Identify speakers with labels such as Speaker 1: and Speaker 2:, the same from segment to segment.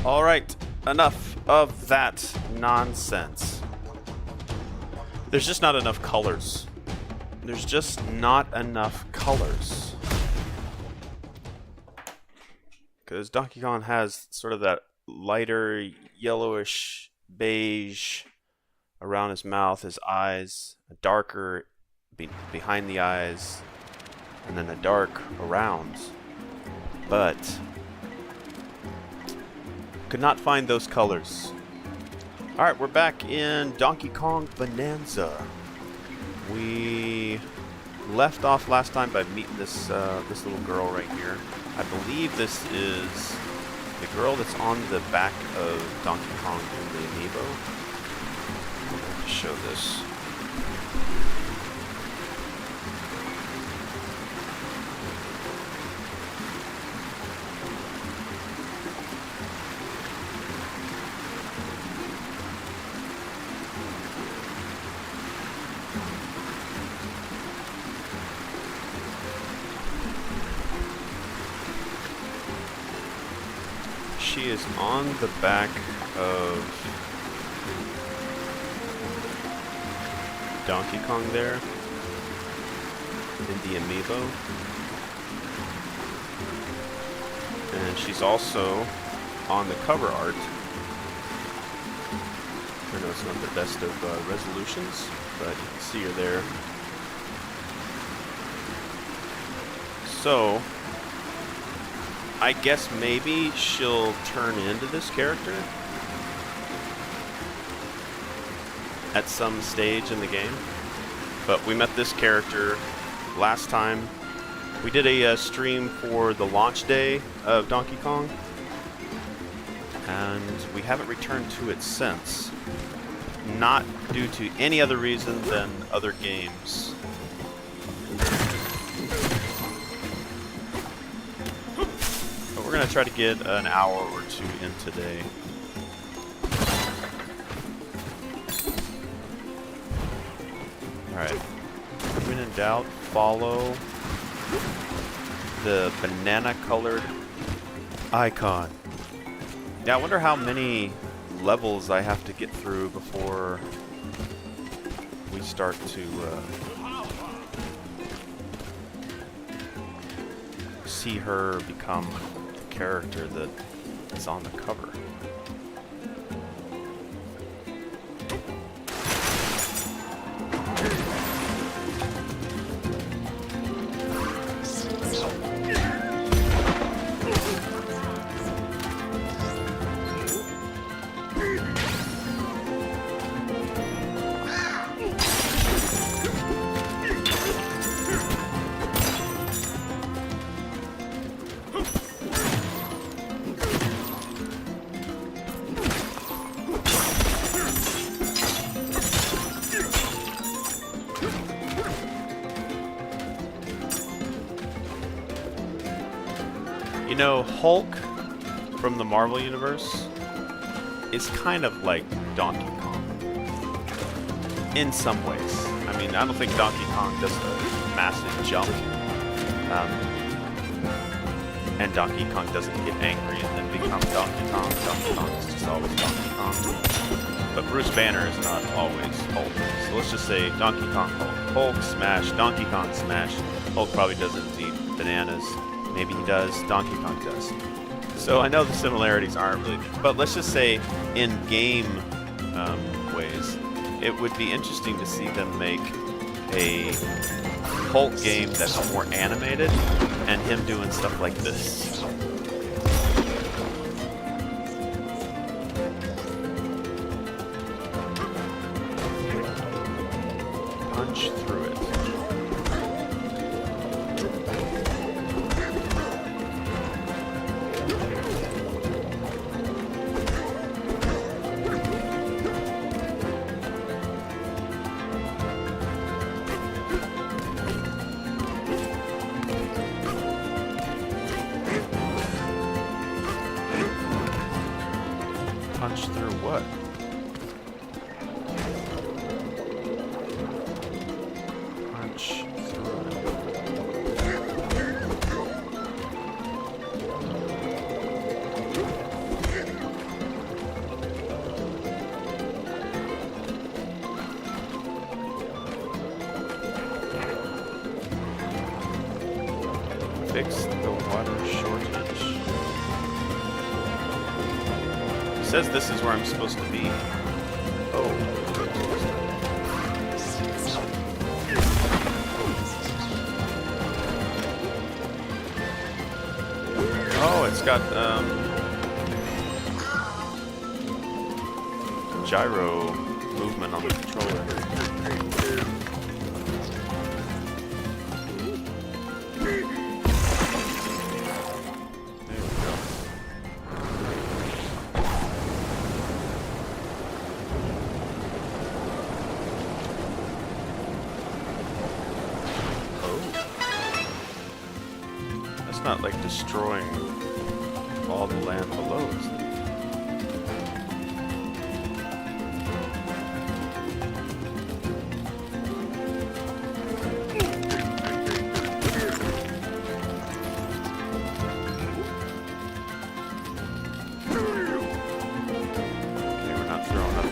Speaker 1: Alright, enough of that nonsense. There's just not enough colors. There's just not enough colors. Because Donkey Kong has sort of that lighter yellowish beige around his mouth, his eyes, a darker behind the eyes, and then a dark around. But could not find those colors. Alright, we're back in Donkey Kong Bonanza. We left off last time by meeting this this little girl right here. I believe this is the girl that's on the back of Donkey Kong in the amiibo. I'm going to show this. She is on the back of Donkey Kong there in the amiibo, and she's also on the cover art. I know it's not the best of resolutions, but you can see her there. So I guess maybe she'll turn into this character at some stage in the game. But we met this character last time. We did a stream for the launch day of Donkey Kong, and we haven't returned to it since. Not due to any other reason than other games. We're going to try to get an hour or two in today. Alright. When in doubt, follow the banana-colored icon. Yeah, I wonder how many levels I have to get through before we start to see her become character that is on the cover. You know, Hulk from the Marvel Universe is kind of like Donkey Kong in some ways. I mean, I don't think Donkey Kong does a massive jump, and Donkey Kong doesn't get angry and then become Donkey Kong. Donkey Kong is just always Donkey Kong. But Bruce Banner is not always Hulk. So let's just say Donkey Kong Hulk. Hulk smash, Donkey Kong smash. Hulk probably doesn't eat bananas. Maybe he does, Donkey Kong does. So I know the similarities aren't really, but let's just say in game ways, it would be interesting to see them make a Hulk game that's more animated and him doing stuff like this. Punch through it. Punch through what? fix the water shortage. It says this is where I'm supposed to be. Oh. Oh, it's got gyro movement on the controller. There we go. Oh. That's not like destroying all the land below, is it?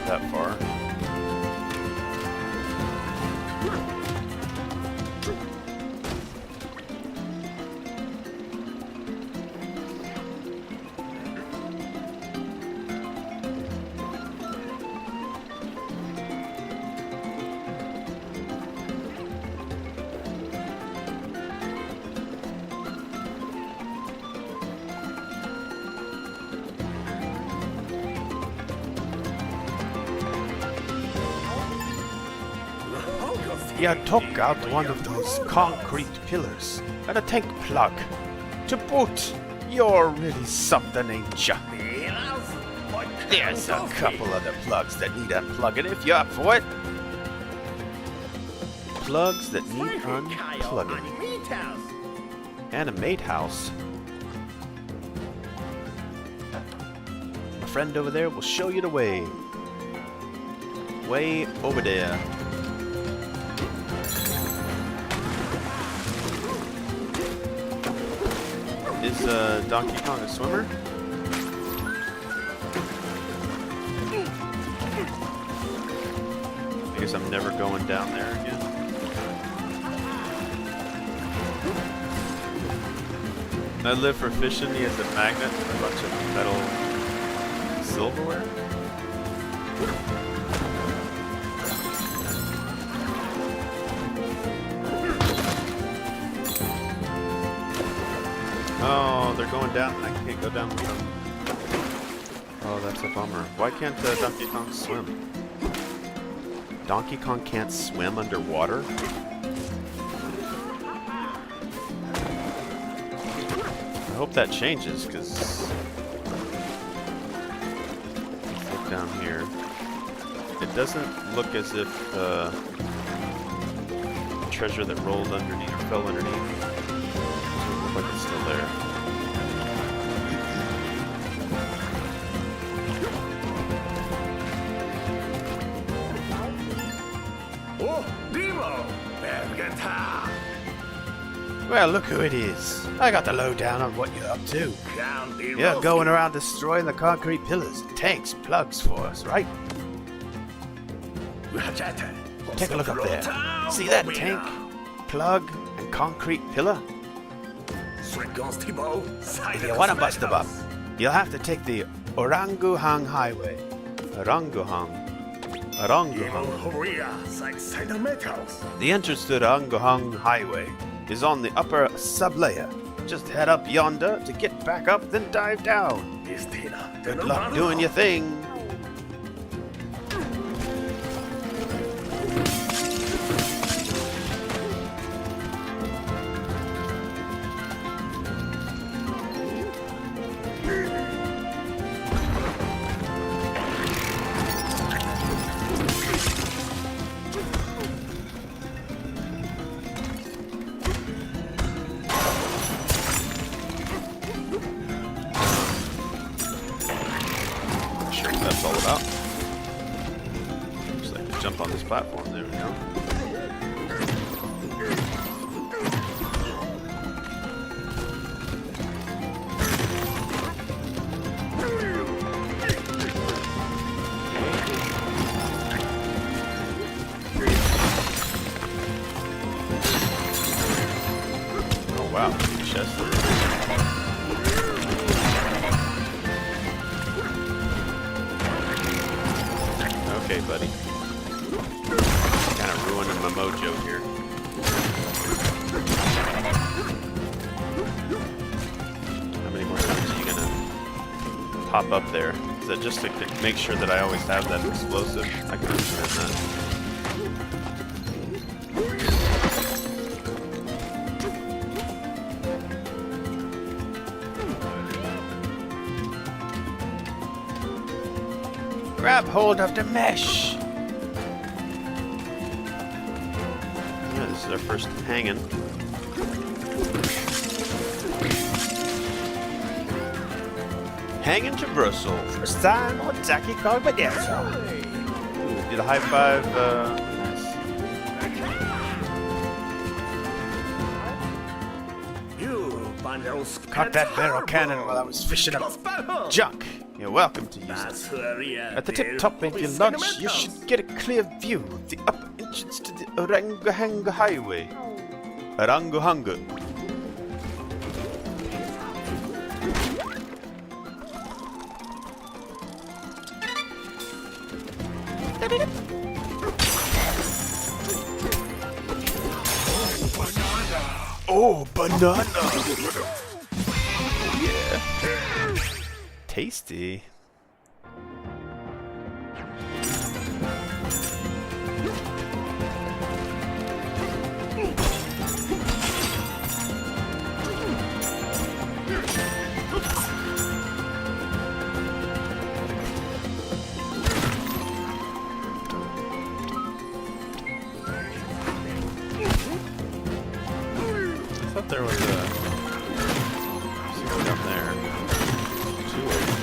Speaker 1: That far.
Speaker 2: You took out one of those concrete pillars and a tank plug. To boot, you're really something, ain't ya? There's a couple other plugs that need unplugging if you're up for it.
Speaker 1: Plugs that need unplugging. Animate house. My friend over there will show you the way. Way over there. Is Donkey Kong a swimmer? I guess I'm never going down there again. I live for fishing. He has a magnet and a bunch of metal silverware. Oh, they're going down. I can't go down with them. Oh, that's a bummer. Why can't Donkey Kong swim? Donkey Kong can't swim underwater? I hope that changes, because... Let's look down here. It doesn't look as if the treasure that rolled underneath or fell underneath. Like it's still there.
Speaker 3: Oh, Demo!
Speaker 2: Well, look who it is. I got the lowdown on what you're up to. You're going around destroying the concrete pillars, tanks, plugs for us, right? Take a look up there. See that tank, plug, and concrete pillar? If you want to bust them up, you'll have to take the Oranguhang Highway. Oranguhang. The entrance to the Oranguhang Highway is on the upper sub-layer. Just head up yonder to get back up, then dive down. Good luck doing your thing.
Speaker 1: That's all about. Just like to jump on this platform. There we go. Oh wow, chest. okay, buddy. Kind of ruining my mojo here. How many more times are you gonna pop up there? Is that just to make sure that I always have that explosive? I can understand that.
Speaker 2: Grab hold of the mesh.
Speaker 1: Yeah, this is our first hanging. Hanging to Brussels.
Speaker 2: First time on Donkey Kong Bonanza.
Speaker 1: Ooh, did a high five. Nice.
Speaker 3: You bundles.
Speaker 2: Caught that barrel cannon while I was fishing up junk. You're welcome to use
Speaker 3: That's
Speaker 2: it.
Speaker 3: where we are.
Speaker 2: At the tip top of your launch, you should get a clear view of the upper entrance to the Orangahanga Highway.
Speaker 1: Aranguhanga.
Speaker 2: Oh, banana!
Speaker 1: Yeah. Tasty. I thought there was a something down there. Two of them.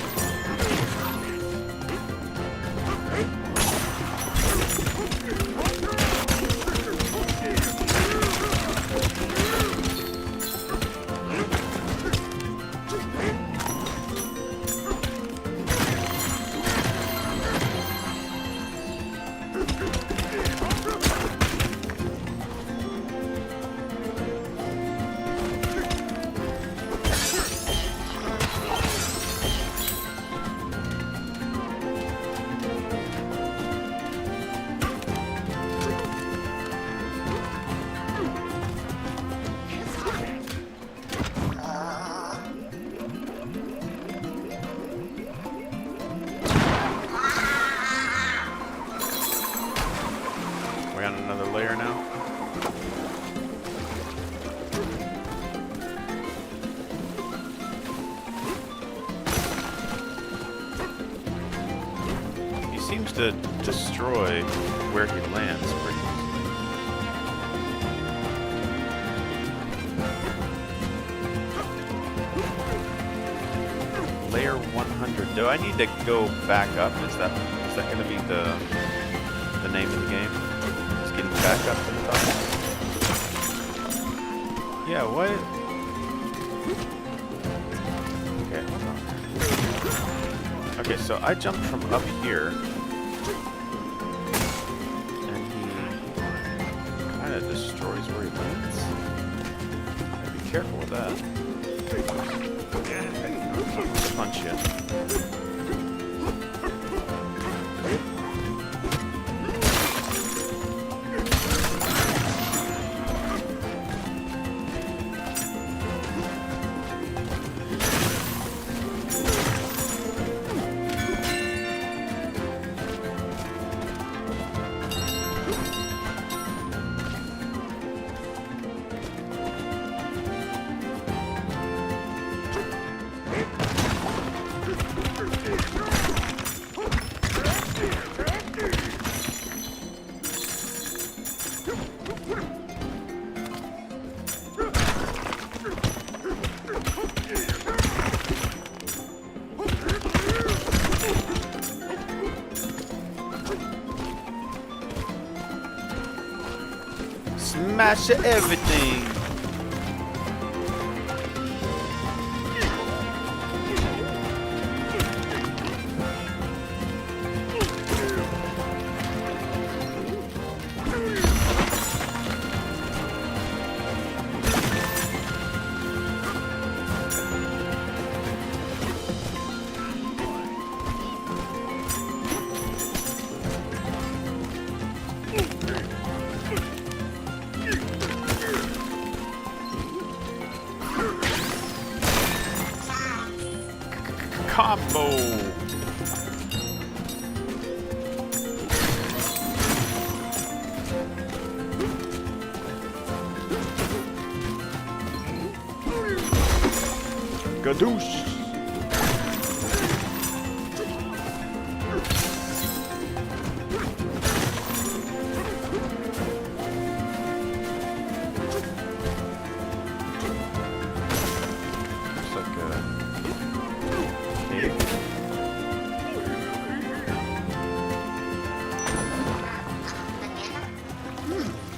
Speaker 1: We're on another layer now. He seems to destroy where he lands pretty easily. Layer 100. Do I need to go back up? Is that going to be the name of the game? Just getting back up to the top. Yeah, what? Okay, hold on. Okay, so I jumped from up here, and he kind of destroys where he lands. Gotta be careful with that. Punch you.
Speaker 2: Smash everything! combo. Gadoosh. Looks like a cave.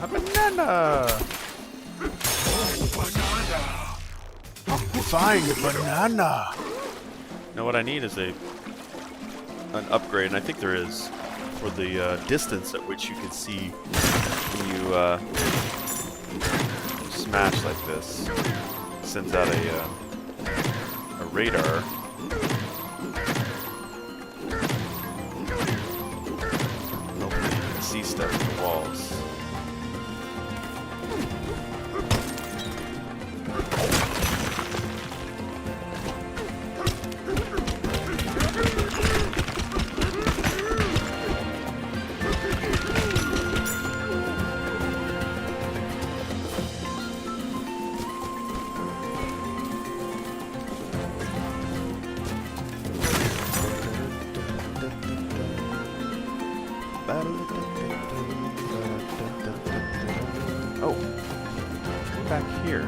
Speaker 2: A banana. Find a banana.
Speaker 1: Now what I need is an upgrade, and I think there is, for the distance at which you can see when you smash like this. Sends out a radar. Hopefully you can see stuff in the walls. Oh, we're back here.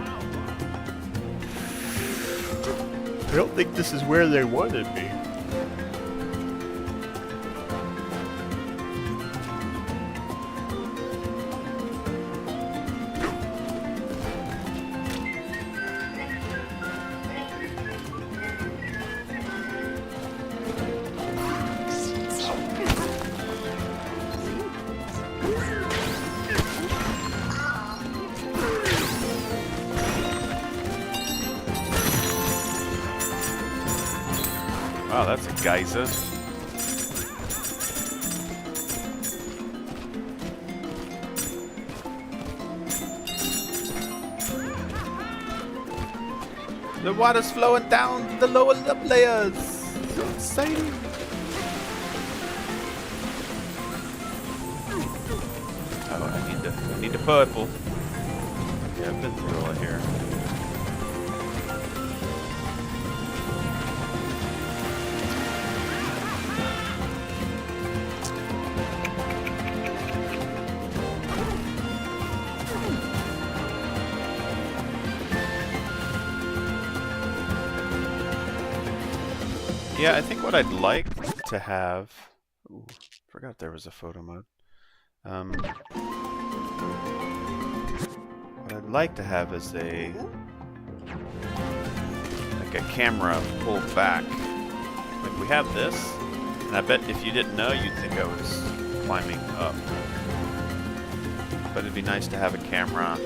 Speaker 2: I don't think this is where they wanted me.
Speaker 1: Wow, that's a geyser.
Speaker 2: The water's flowing down the lower layers. So exciting.
Speaker 1: Oh, I need the purple. Yeah, I've been through all here. Yeah, I think what I'd like to have... Ooh, forgot there was a photo mode. What I'd like to have is a camera pulled back. Like we have this, and I bet if you didn't know, you'd think I was climbing up. But it'd be nice to have a camera,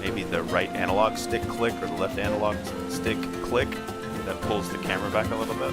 Speaker 1: maybe the right analog stick click or the left analog stick click, that pulls the camera back a little bit.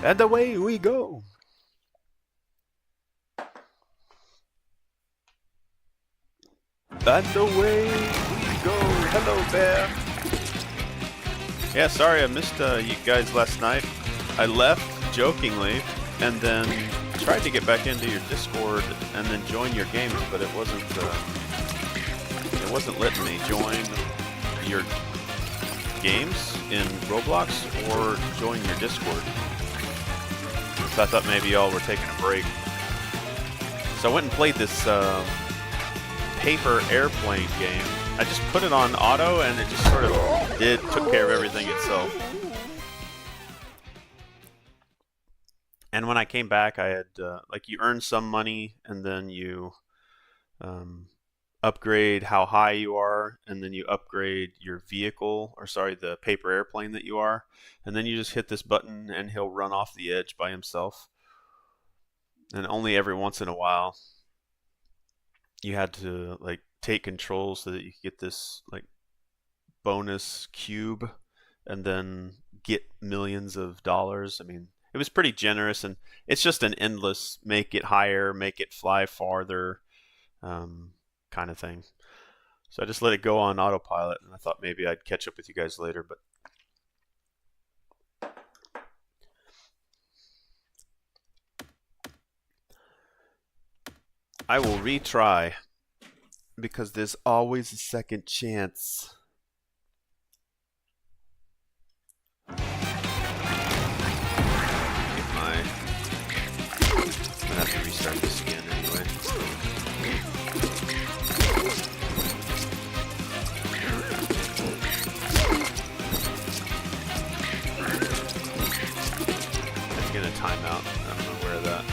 Speaker 2: And away we go. And away we go. Hello, bear.
Speaker 1: Yeah, sorry I missed you guys last night. I left jokingly and then tried to get back into your Discord and then join your games, but it wasn't letting me join your games in Roblox or join your Discord. So I thought maybe y'all were taking a break. So I went and played this paper airplane game. I just put it on auto and it just sort of took care of everything itself. And when I came back, I had like you earn some money and then you upgrade how high you are, and then you upgrade your vehicle, or sorry, the paper airplane that you are, and then you just hit this button and he'll run off the edge by himself. And only every once in a while you had to like take control so that you could get this like bonus cube and then get millions of dollars. I mean, it was pretty generous, and it's just an endless make it higher, make it fly farther kind of thing. So I just let it go on autopilot, and I thought maybe I'd catch up with you guys later, but I will retry because there's always a second chance. I'm gonna have to restart this again anyway. It's gonna time out. I'm aware of that.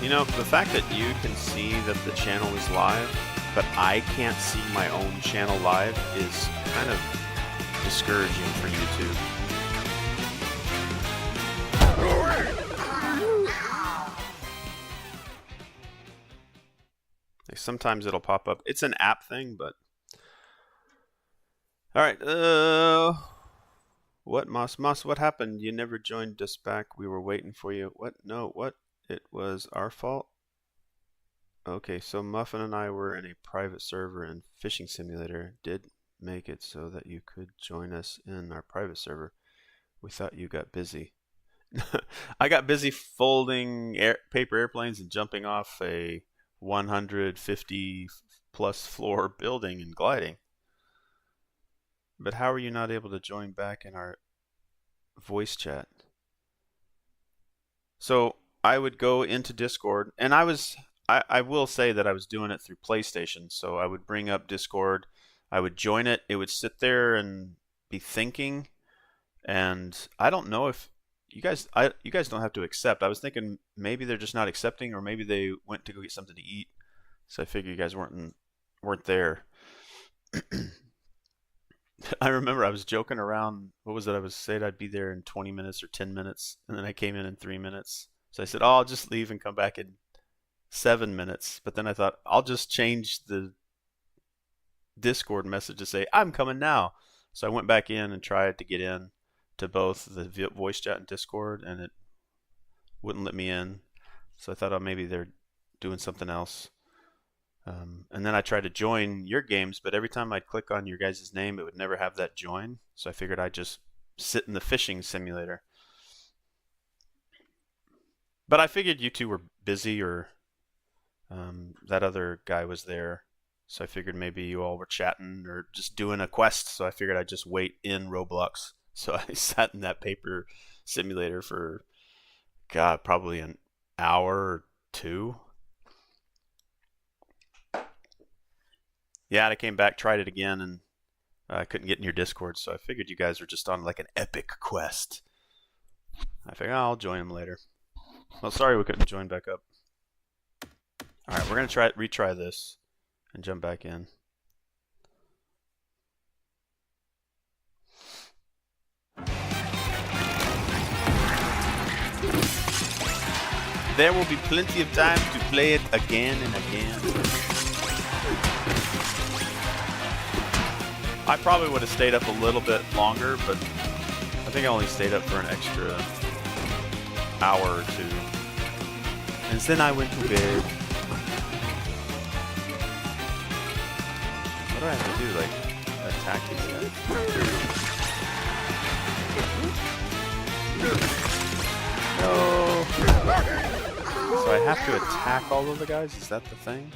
Speaker 1: You know, the fact that you can see that the channel is live, but I can't see my own channel live is kind of discouraging for YouTube. Like sometimes it'll pop up. It's an app thing, but all right. What Moss? What happened? You never joined us back. We were waiting for you. What? No. What? It was our fault? Okay, so Muffin and I were in a private server in Fishing Simulator. Did make it so that you could join us in our private server. We thought you got busy. I got busy folding paper airplanes and jumping off a 150 plus floor building and gliding. But how are you not able to join back in our voice chat? So I would go into Discord, and I will say that I was doing it through PlayStation. So I would bring up Discord, I would join it, it would sit there and be thinking, and I don't know if you guys don't have to accept. I was thinking maybe they're just not accepting, or maybe they went to go get something to eat. So I figured you guys weren't there. I remember I was joking around. What was it? I was saying I'd be there in 20 minutes or 10 minutes, and then I came in 3 minutes. So I said, "Oh, I'll just leave and come back in 7 minutes." But then I thought I'll just change the Discord message to say I'm coming now. So I went back in and tried to get in to both the voice chat and Discord, and it wouldn't let me in. So I thought, oh, maybe they're doing something else. And then I tried to join your games, but every time I'd click on your guys' name, it would never have that join. So I figured I'd just sit in the Fishing Simulator. But I figured you two were busy, or that other guy was there. So I figured maybe you all were chatting or just doing a quest. So I figured I'd just wait in Roblox. So I sat in that paper simulator for, God, probably an hour or two. Yeah, and I came back, tried it again, and I couldn't get in your Discord. So I figured you guys were just on like an epic quest. I figured, oh, I'll join them later. Well, sorry we couldn't join back up. All right, we're going to retry this and jump back in. There will be plenty of time to play it again and again. I probably would have stayed up a little bit longer, but I think I only stayed up for an extra hour or two. And then I went to bed. What do I have to do? Like, attack these guys? No. So I have to attack all of the guys? Is that the thing?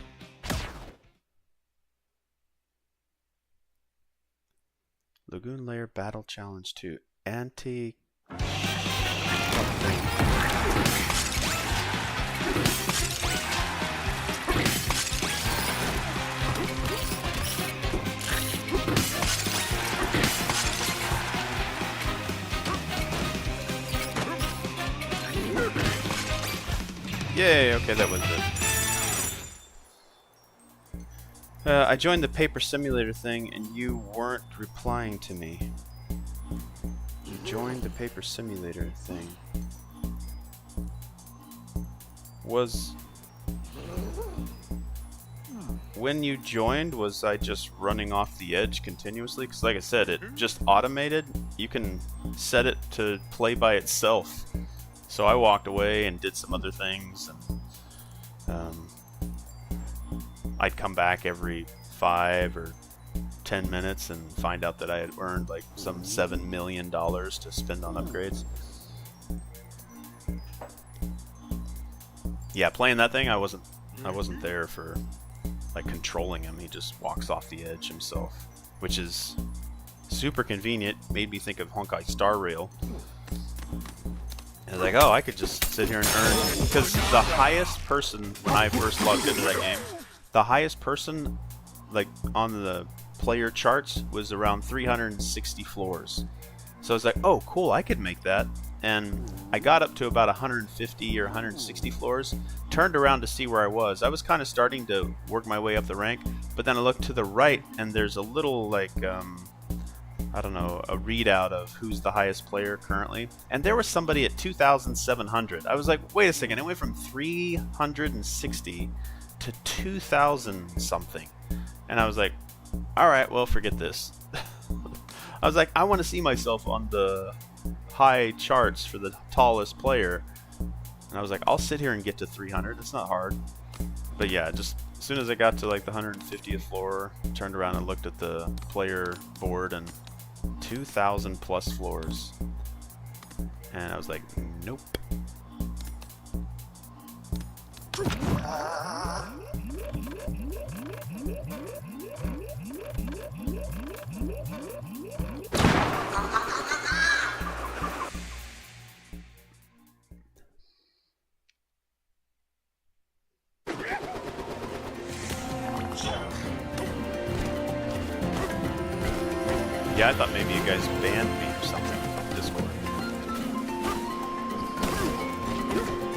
Speaker 1: Lagoon Lair Battle Challenge 2. Anti... Yay, okay, that was it. I joined the paper simulator thing and you weren't replying to me. You joined the paper simulator thing. when you joined, was I just running off the edge continuously? Because like I said, it just automated. You can set it to play by itself. So I walked away and did some other things, and I'd come back every 5 or 10 minutes and find out that I had earned like some $7 million to spend on upgrades. Yeah, playing that thing, I wasn't there for like controlling him. He just walks off the edge himself, which is super convenient. Made me think of Honkai Star Rail. And I was like, oh, I could just sit here and earn, because the highest person when I first logged into that game, the highest person like on the player charts was around 360 floors. So I was like, oh cool, I could make that. And I got up to about 150 or 160 floors, turned around to see where I was. I was kind of starting to work my way up the rank, but then I looked to the right and there's a little like I don't know, a readout of who's the highest player currently, and there was somebody at 2,700. I was like, wait a second, it went from 360 to 2,000 something. And I was like, alright, well, forget this. I was like, I want to see myself on the high charts for the tallest player. And I was like, I'll sit here and get to 300. It's not hard. But yeah, just as soon as I got to like the 150th floor, turned around and looked at the player board, and 2,000 plus floors. And I was like, nope. Yeah, I thought maybe you guys banned me or something from Discord.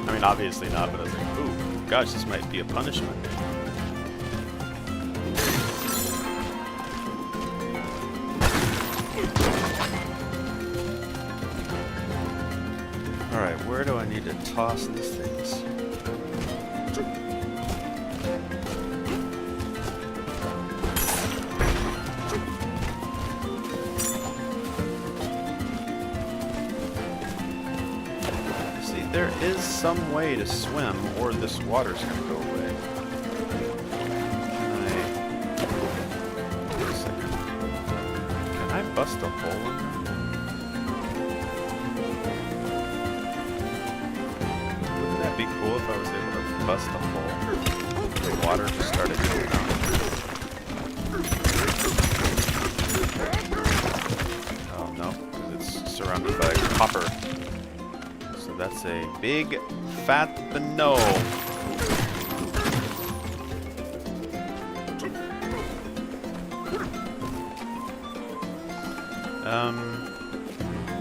Speaker 1: I mean, obviously not, but I was like, ooh, gosh, this might be a punishment. Alright, where do I need to toss these things? There is some way to swim, or this water's gonna go away. Wait a second. Can I bust a hole in there? Wouldn't that be cool if I was able to bust a hole? The water just started going out. Oh no, because it's surrounded by copper. That's a big fat no.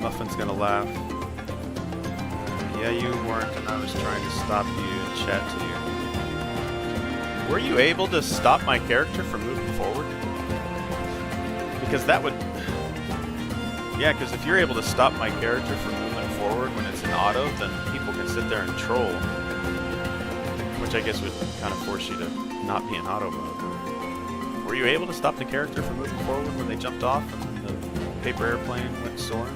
Speaker 1: Muffin's gonna laugh. Yeah, you weren't, and I was trying to stop you and chat to you. Were you able to stop my character from moving forward? Because that would... Yeah, because if you're able to stop my character from moving forward when it's in auto, then people can sit there and troll, which I guess would kind of force you to not be in auto mode. Were you able to stop the character from moving forward when they jumped off and the paper airplane went soaring?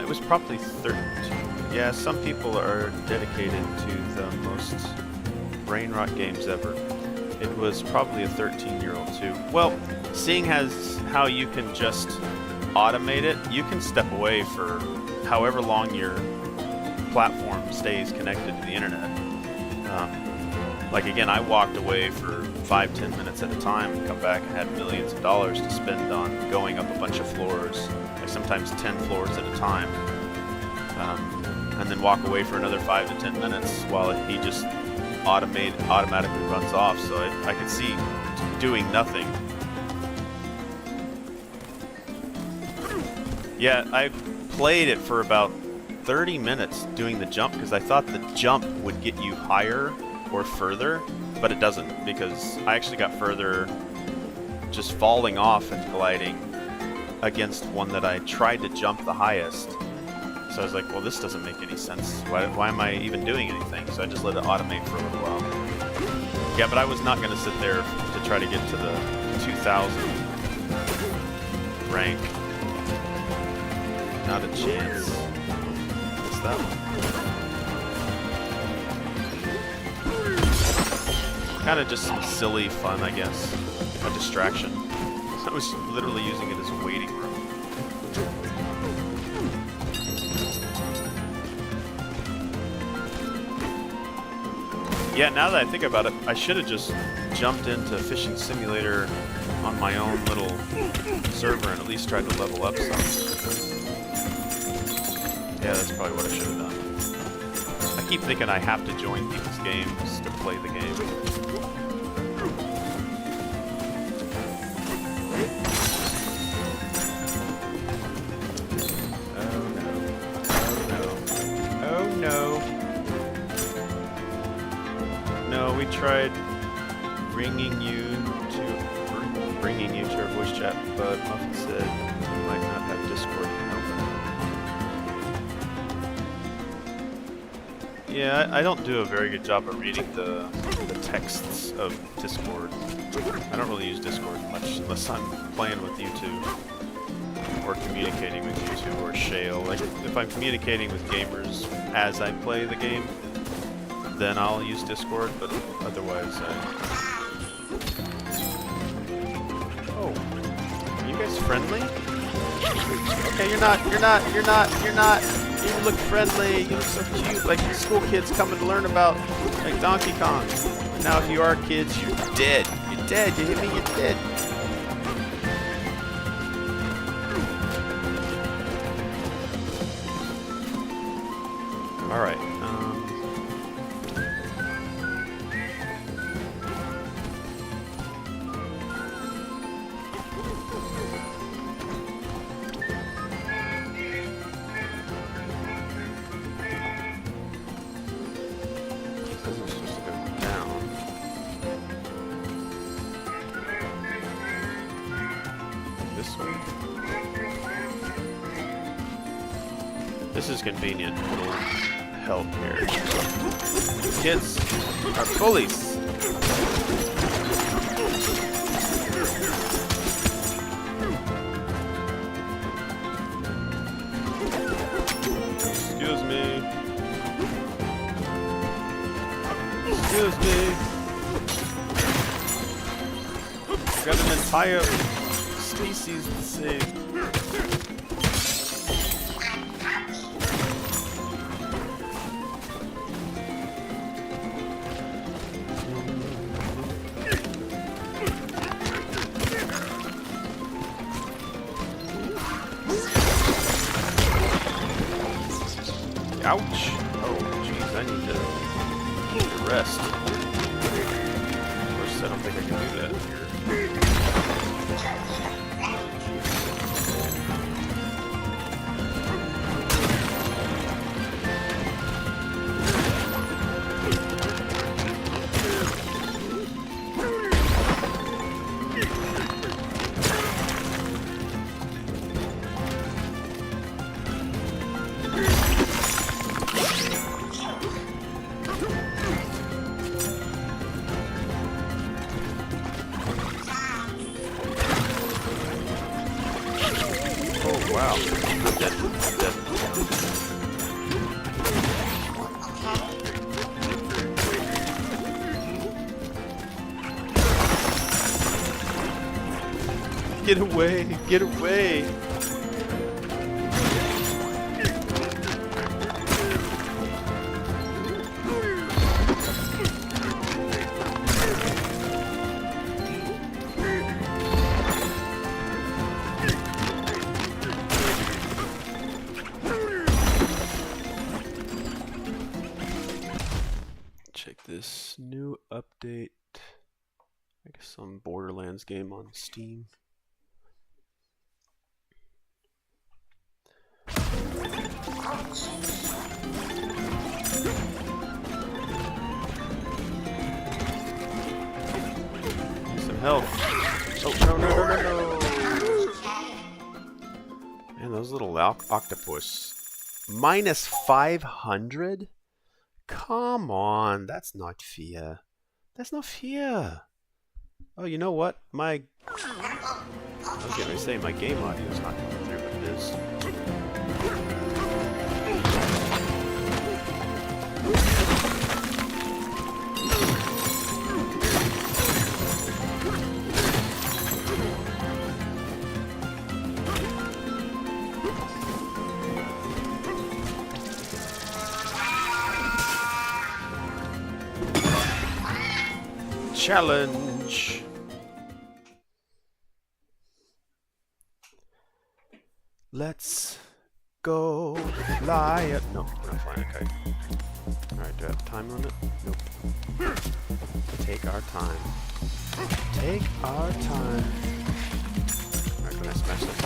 Speaker 1: It was probably 13. Yeah, some people are dedicated to the most brain rot games ever. It was probably a 13-year-old too. Well, seeing as how you can just automate it, you can step away for however long your platform stays connected to the internet. Like again, I walked away for 5-10 minutes at a time and come back and had millions of dollars to spend on going up a bunch of floors, like sometimes 10 floors at a time, and then walk away for another 5 to 10 minutes while he just automatically runs off. So I could see doing nothing. Yeah, I played it for about 30 minutes doing the jump because I thought the jump would get you higher or further, but it doesn't, because I actually got further just falling off and gliding against one that I tried to jump the highest, So I was like, well, this doesn't make any sense. Why am I even doing anything? So I just let it automate for a little while. Yeah, but I was not going to sit there to try to get to the 2,000 rank. Not a chance. What's that one? Kind of just some silly fun, I guess. A distraction. I was literally using it as a waiting room. Yeah, now that I think about it, I should have just jumped into Fishing Simulator on my own little server and at least tried to level up some. Yeah, that's probably what I should have done. I keep thinking I have to join people's games to play the game. Oh no. No, we tried bringing you to our voice chat, but Muffin said you might not have Discord open. Yeah, I don't do a very good job of reading the texts of Discord. I don't really use Discord much unless I'm playing with YouTube or communicating with YouTube or Shale. Like if I'm communicating with gamers as I play the game, then I'll use Discord, but otherwise Oh. Are you guys friendly? Okay, you're not. You look friendly, you look so cute, like school kids coming to learn about, like, Donkey Kong. Now if you are kids, you're dead. You're dead, you hear me? You're dead. Alright, this is convenient. Little help here. Kids are bullies. Excuse me. Excuse me. I've got an entire species to save. Ouch! Oh, jeez, I need to rest. Of course, I don't think I can do that here. Wow, I'm dead. I'm dead. Get away! Get away! Check this new update. I guess some Borderlands game on Steam. Some help. Oh, no. Man, those little octopus
Speaker 2: Minus 500? Come on, that's not fair. That's not fair. Oh, you know what? I was going to say my game audio is not coming through, but it is. Challenge. Let's go fly it. No, we're not flying a kite. Alright, do I have a time limit? Nope. Take our time. Take our time. Alright, can I smash this?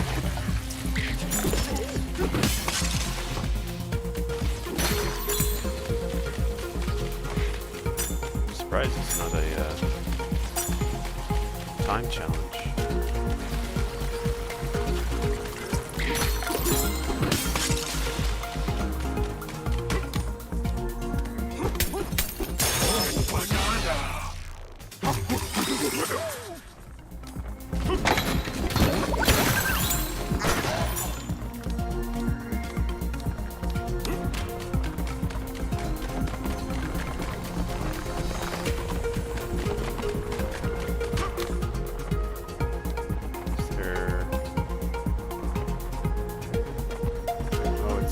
Speaker 2: I'm surprised it's not a time challenge.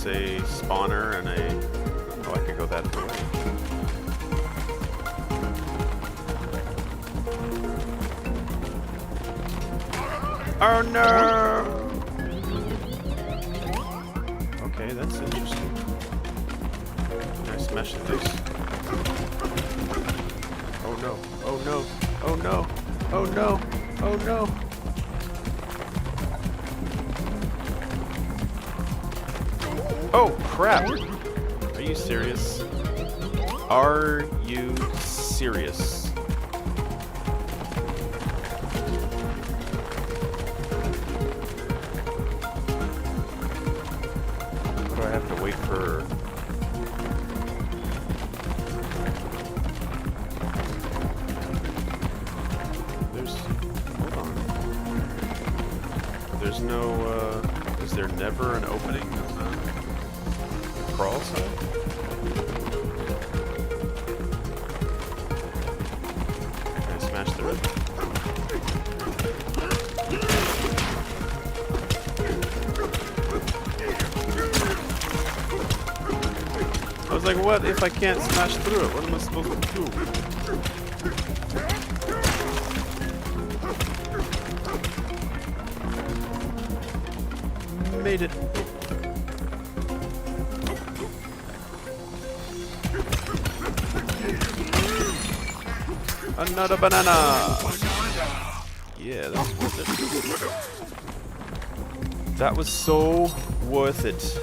Speaker 2: A spawner and a... Oh, I could go that way. Oh no! Okay, that's interesting. Can I smash this? Oh no! Oh no! Oh no! Oh no! Oh no! Oh crap! Are you serious? Are you serious? What do I have to wait for? Hold on. There's no, is there never an opening on the crawl side? Can I smash through it? I was like, what if I can't smash through it? What am I supposed to do? Made it. Another banana! Yeah, that was worth it. That was so worth it.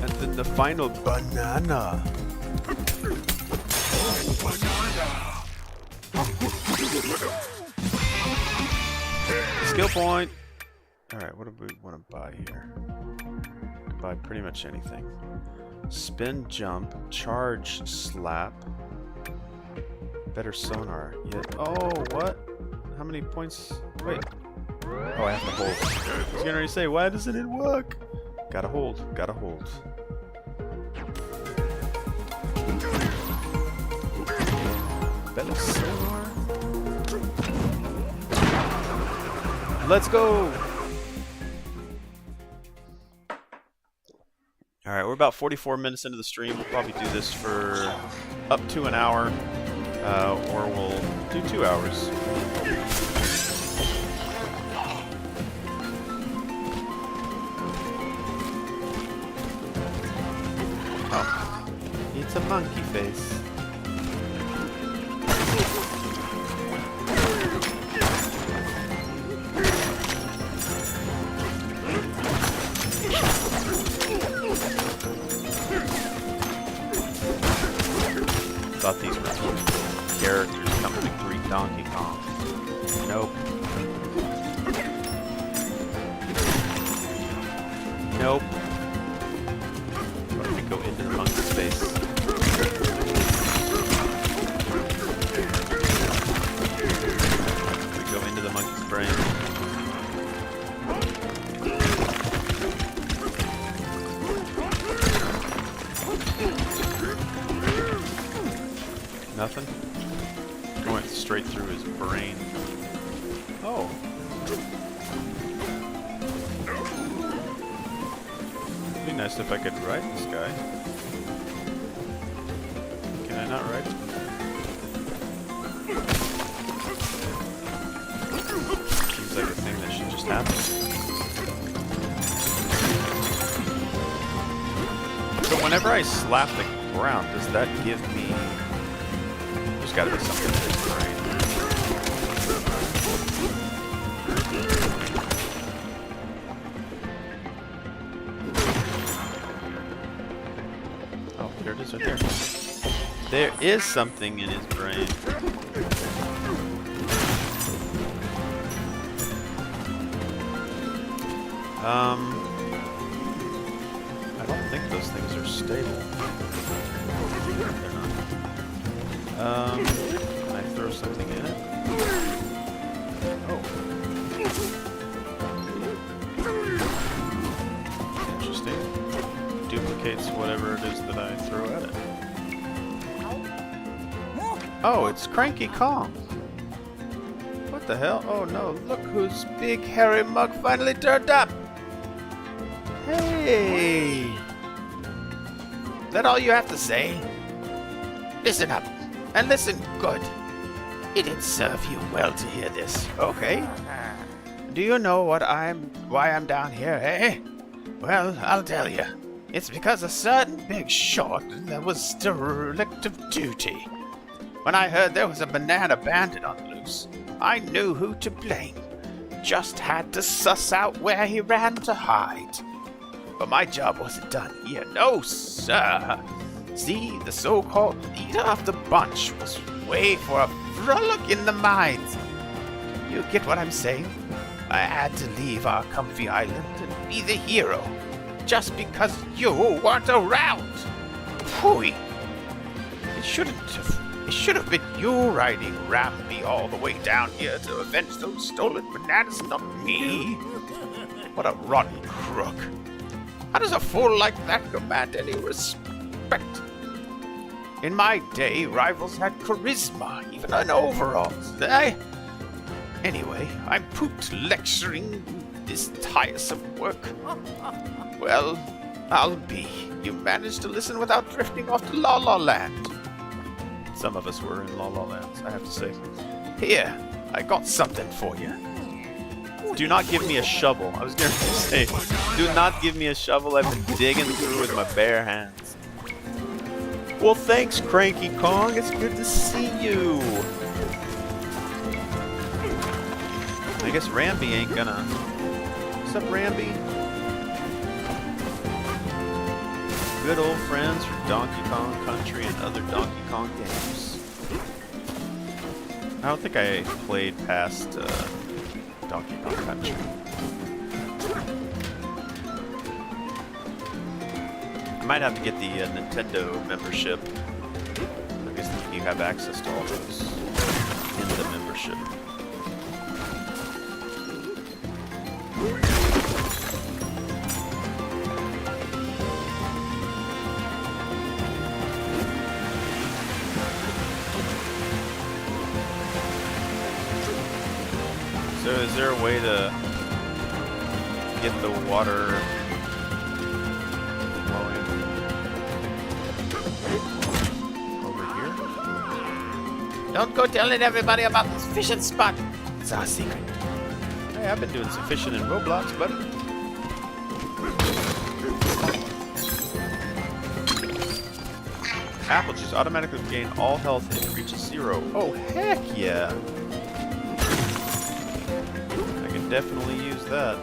Speaker 2: And then the final banana. Skill point! Alright, what do we want to buy here? Buy pretty much anything. Spin jump, charge slap, better sonar. Yeah. Oh, what? How many points? Wait. Oh, I have to hold. I was getting ready to say, why doesn't it work? Gotta hold, gotta hold. Better sonar? Let's go! Alright, we're about 44 minutes into the stream. We'll probably do this for up to an hour, or we'll do 2 hours. Oh, it's a monkey face.
Speaker 1: thought these were characters coming to greet Donkey Kong. Nope. Nope. What if we go into the monkey's face? We go into the monkey's brain. Nothing? I went straight through his brain. Oh. It'd be nice if I could ride this guy. Can I not ride him? Seems like a thing that should just happen. So whenever I slap the ground, does that give me... There's gotta be something in his brain. Oh, there it is right there. There is something in his brain. I don't think those things are stable. They're not. Can I throw something in it? Oh. Interesting. Duplicates whatever it is that I throw at it. Oh, it's Cranky Kong. What the hell? Oh no, look whose big hairy mug finally turned up. Hey! Is that all you have to say? Listen up, and listen good. It'd serve you well to hear this, okay? Do you know why I'm down here, eh? Well, I'll tell you. It's because a certain big shot that was derelict of duty. When I heard there was a banana bandit on the loose, I knew who to blame. Just had to suss out where he ran to hide. But my job wasn't done here, no sir. See, the so-called leader of the bunch was way for a frolic in the mines. You get what I'm saying? I had to leave our comfy island and be the hero, just because you weren't around. Phooey. It should have been you riding Rambi all the way down here to avenge those stolen bananas, not me. What a rotten crook. How does a fool like that command any respect? In my day, rivals had charisma, even in overalls. Anyway, I'm pooped lecturing this tiresome work. Well, I'll be. You managed to listen without drifting off to La La Land. Some of us were in La La Land, I have to say. Here, I got something for you. Do not give me a shovel. I was going to say, do not give me a shovel. I've been digging through with my bare hands. Well, thanks, Cranky Kong. It's good to see you. I guess Rambi ain't gonna... What's up, Rambi? Good old friends from Donkey Kong Country and other Donkey Kong games. I don't think I played past Donkey Kong Country. I might have to get the Nintendo membership. I guess you have access to all those in the membership. So is there a way to get the water flowing over here? Don't go telling everybody about this fishing spot. It's our secret. Hey, I've been doing some fishing in Roblox, buddy. Apple juice automatically gain all health if it reaches 0. Oh, heck yeah! I can definitely use that.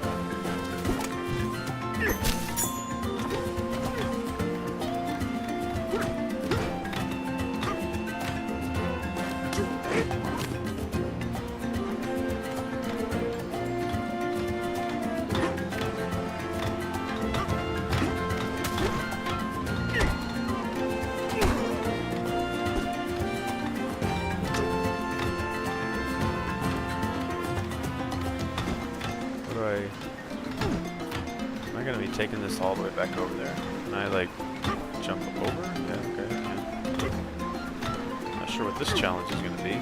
Speaker 1: Am I gonna be taking this all the way back over there? Can I like jump over? Yeah, okay. Yeah. Not sure what this challenge is gonna be.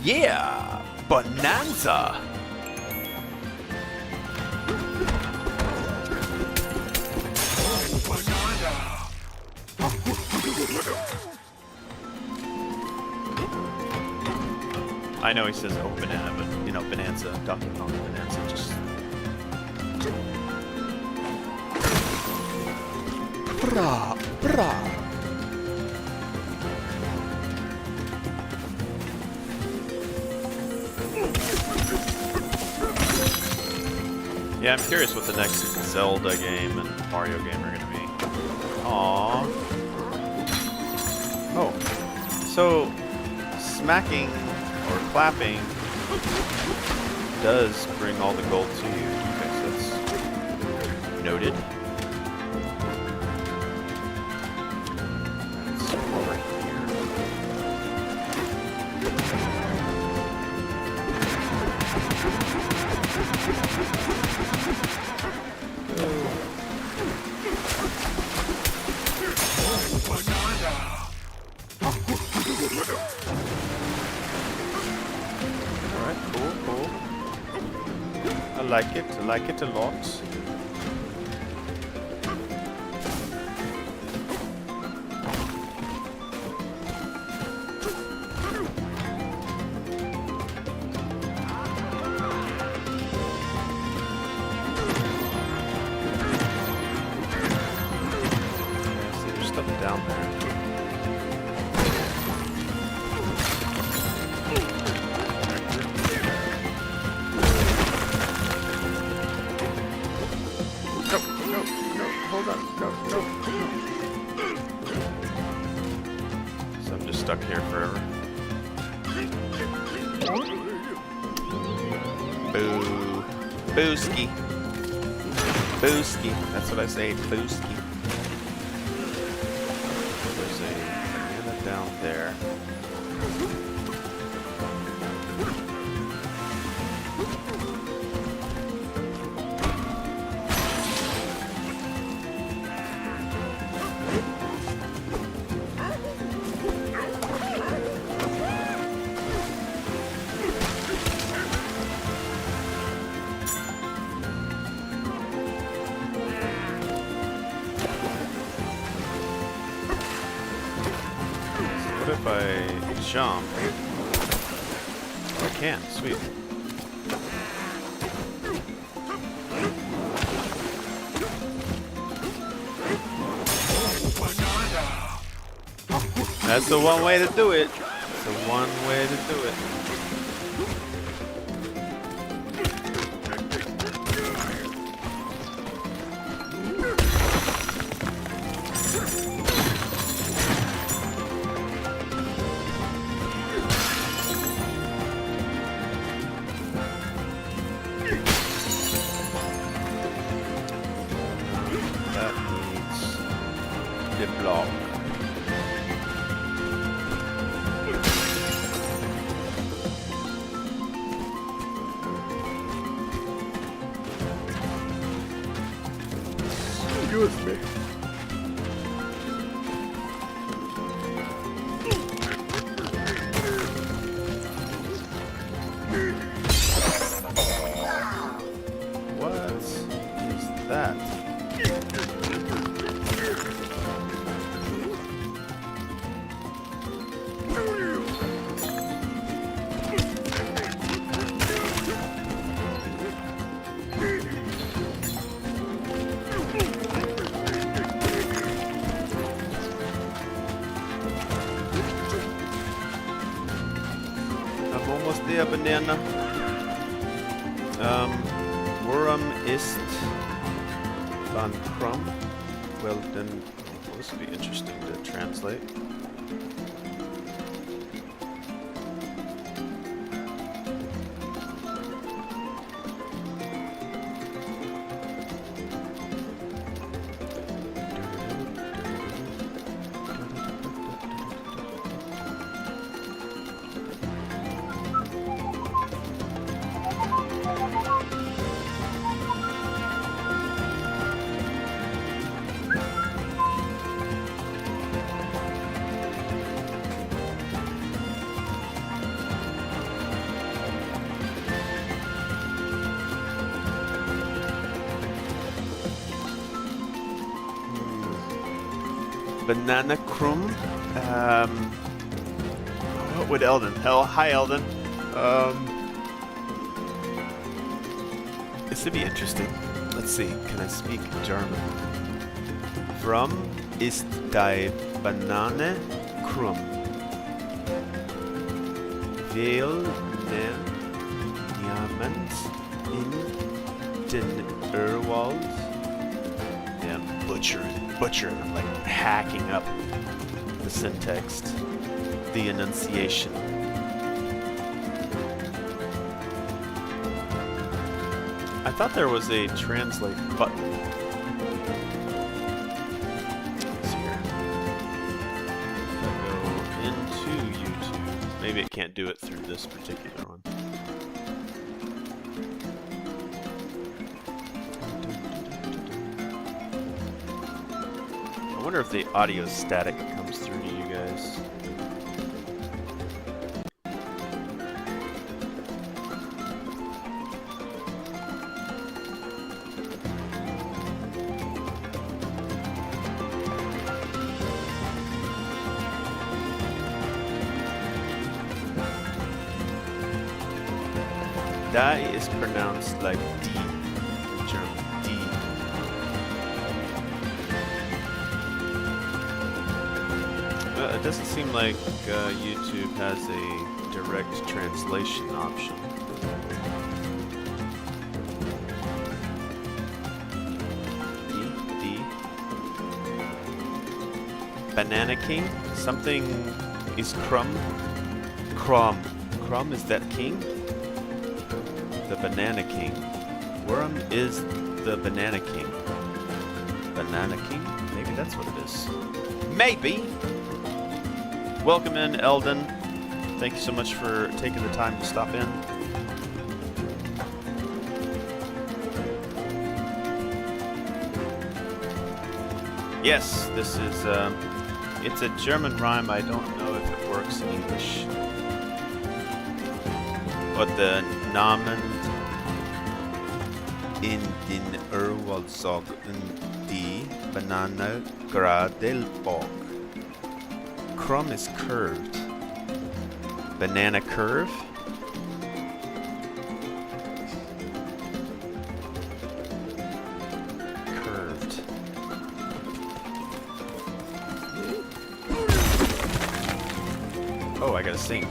Speaker 2: Yeah! Bonanza!
Speaker 1: I know he says oh banana, but you know Bonanza, Donkey Kong Bonanza, just
Speaker 2: Bra! Bra!
Speaker 1: yeah. I'm curious what the next Zelda game and Mario game are gonna be. Aww. Oh, so smacking or clapping does bring all the gold to you. Okay, so that's noted. That's over here. Alright, cool, cool. I like it a lot. See, there's stuff down there. Hold on. No. So I'm just stuck here forever. Boo. Booski. Booski. That's what I say. Booski. There's a banana down there. What if I jump? Oh, I can. Sweet. That's the one way to do it. That's the one way to do it. That needs the block. Excuse me. What is that?
Speaker 2: der banana. Worum ist Van Krum? Well, then, well, this would be interesting to translate. Banana Krum. What would Eldon? Hi, Eldon. This would be interesting. Let's see. Can I speak German? Warum ist die Banane krumm? Weil niemand in den Urwald. Yeah, I'm butchering. I'm like hacking up the syntax, the enunciation. I thought there was a translate button. Let's see here. If I go into YouTube, maybe it can't do it through this particular one. I wonder if the audio static comes through to you guys. Die is pronounced like D in German. D. It doesn't seem like YouTube has a direct translation option. D. Banana King? Something is Krum? Krum is that king? The Banana King. Worum is the Banana King? Banana King? Maybe that's what it is. Maybe! Welcome in, Eldon. Thank you so much for taking the time to stop in. Yes, this is, it's a German rhyme. I don't know if it works in English. But the Namen in den Urwald sagen die Banane gerade bog. Krum is curved. Banana curve? Curved. Oh, I gotta sing.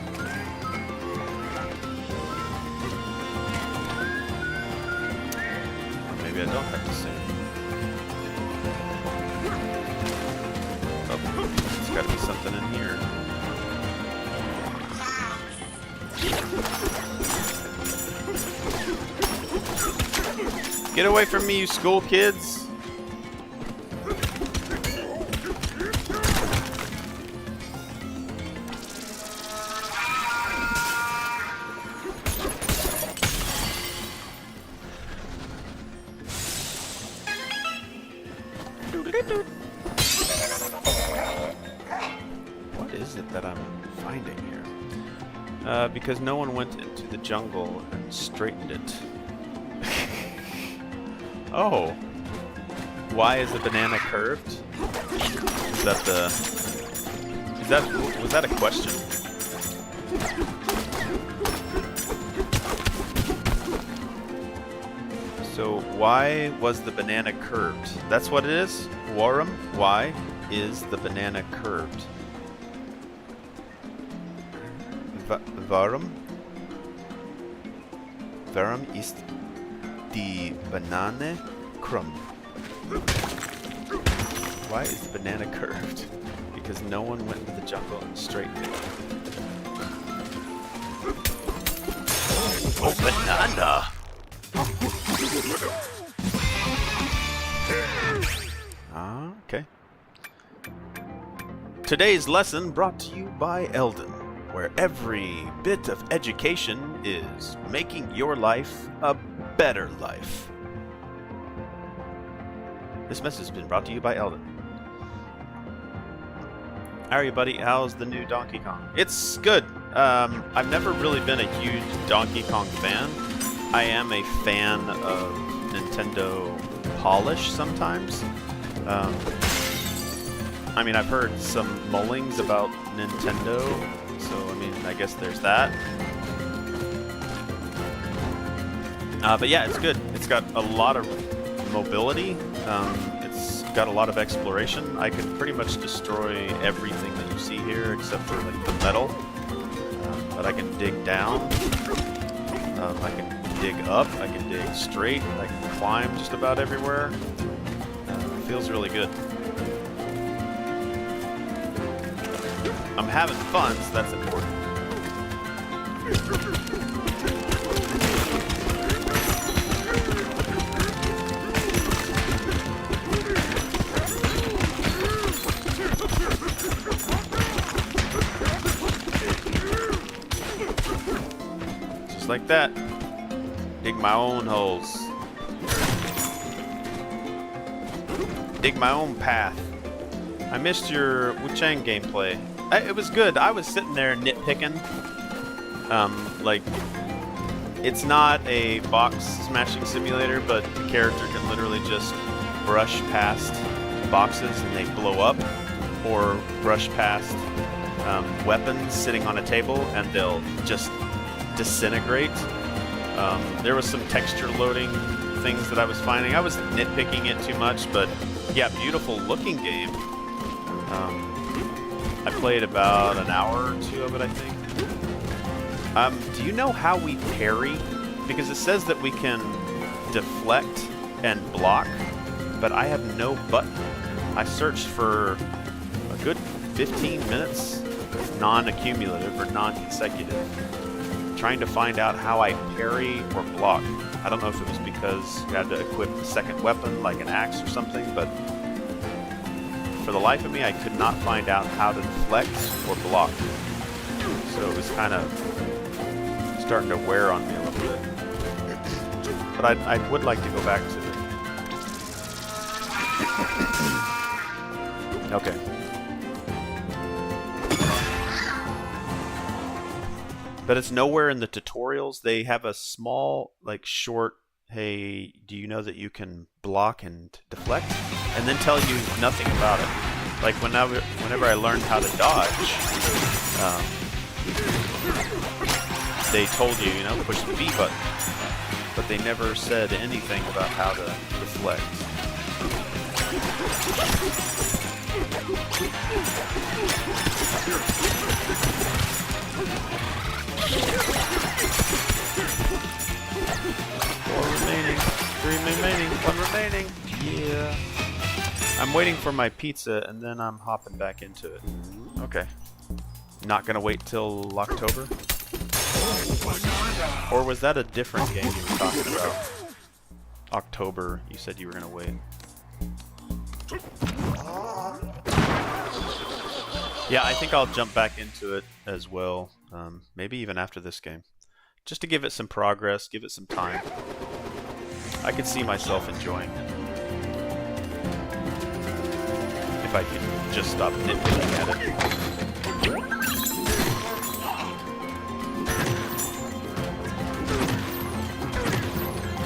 Speaker 2: Maybe I don't have to sing. Oh, there's gotta be something in here. Get away from me, you school kids! What is it that I'm finding here? Because no one went into the jungle and straightened it. Oh. Why is the banana curved? Is that the... was that a question? So, why was the banana curved? That's what it is? Warum? Why is the banana curved? Warum? Warum ist die Banane krumm? Why is the banana curved? Because no one went into the jungle and straightened it. Oh, banana! Ah, okay. Today's lesson brought to you by Eldon, where every bit of education is making your life a better life. This message has been brought to you by Eldon. How are you, buddy? How's the new Donkey Kong? It's good. I've never really been a huge Donkey Kong fan. I am a fan of Nintendo polish sometimes. I mean, I've heard some mullings about Nintendo, so I mean, I guess there's that. But yeah, it's good. It's got a lot of mobility. It's got a lot of exploration. I can pretty much destroy everything that you see here except for like the metal. But I can dig down. I can dig up. I can dig straight. I can climb just about everywhere. It feels really good. I'm having fun, so that's important. Just like that. Dig my own holes. Dig my own path. I missed your Wu-Chang gameplay. It was good. I was sitting there nitpicking. Like, it's not a box smashing simulator, but the character can literally just brush past boxes and they blow up, or brush past weapons sitting on a table and they'll just disintegrate. There was some texture loading things that I was finding. I was nitpicking it too much, but yeah, beautiful looking game. I played about an hour or two of it, I think. Do you know how we parry? Because it says that we can deflect and block, but I have no button. I searched for a good 15 minutes, non-accumulative or non-consecutive, trying to find out how I parry or block. I don't know if it was because you had to equip the second weapon, like an axe or something, but for the life of me, I could not find out how to deflect or block. So it was kind of starting to wear on me a little bit. But I would like to go back to it. Okay. But it's nowhere in the tutorials. They have a small, like, short, hey, do you know that you can block and deflect? And then tell you nothing about it. Like, whenever I learned how to dodge, they told you, you know, push the B button. But they never said anything about how to deflect. Four remaining. Three remaining. One remaining. Yeah. I'm waiting for my pizza and then I'm hopping back into it. Okay. Not gonna wait till October? Or was that a different game you were talking about? October, you said you were gonna wait. Yeah, I think I'll jump back into it as well. Maybe even after this game. Just to give it some progress, give it some time. I could see myself enjoying it. If I could just stop nitpicking at it.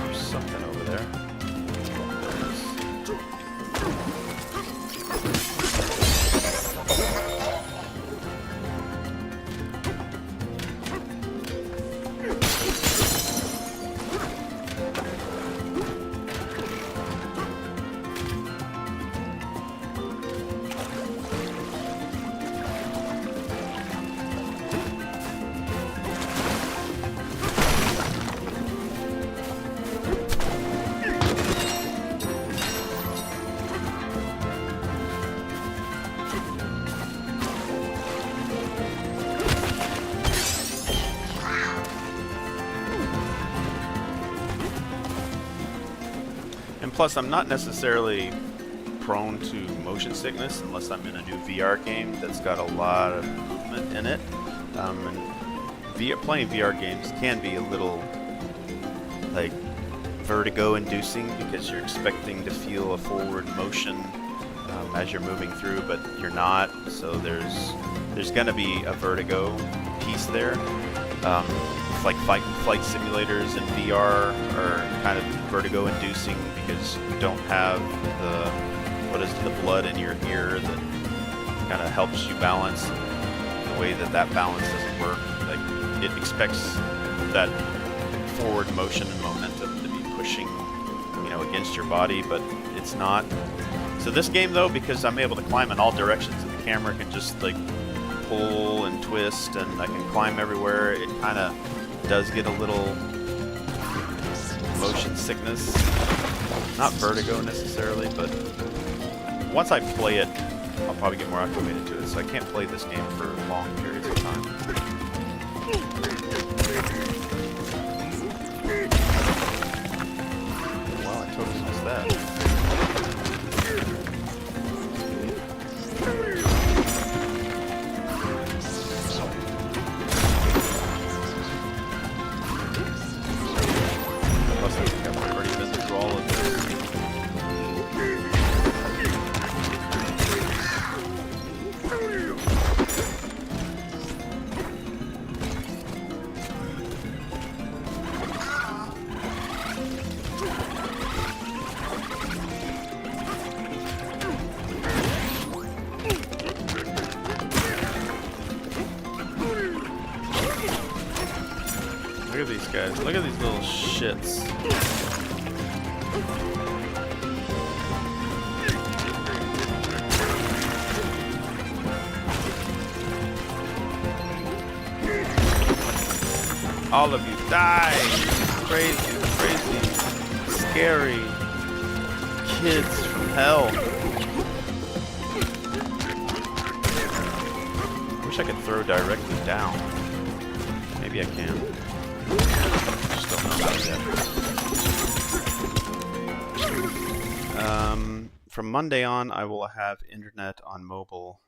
Speaker 2: There's something over there.
Speaker 1: Plus, I'm not necessarily prone to motion sickness unless I'm in a new VR game that's got a lot of movement in it. And playing VR games can be a little like vertigo-inducing because you're expecting to feel a forward motion as you're moving through, but you're not. So there's gonna be a vertigo piece there. Like flight simulators in VR are kind of vertigo-inducing because you don't have the blood in your ear that kind of helps you balance. The way that balance doesn't work, like it expects that forward motion and momentum to be pushing, against your body, but it's not. So this game, though, because I'm able to climb in all directions and the camera can just like pull and twist and I can climb everywhere, it kind of does get a little motion sickness. Not vertigo necessarily, but once I play it, I'll probably get more acclimated to it, so I can't play this game for long periods of time. Wow, I totally missed that. Plus, I think I've already been through all of this. Look at these guys. Look at these little shits. All of you die! Crazy, scary kids from hell. Wish I could throw directly down. Maybe I can. Just don't know about that. From Monday on, I will have internet on mobile.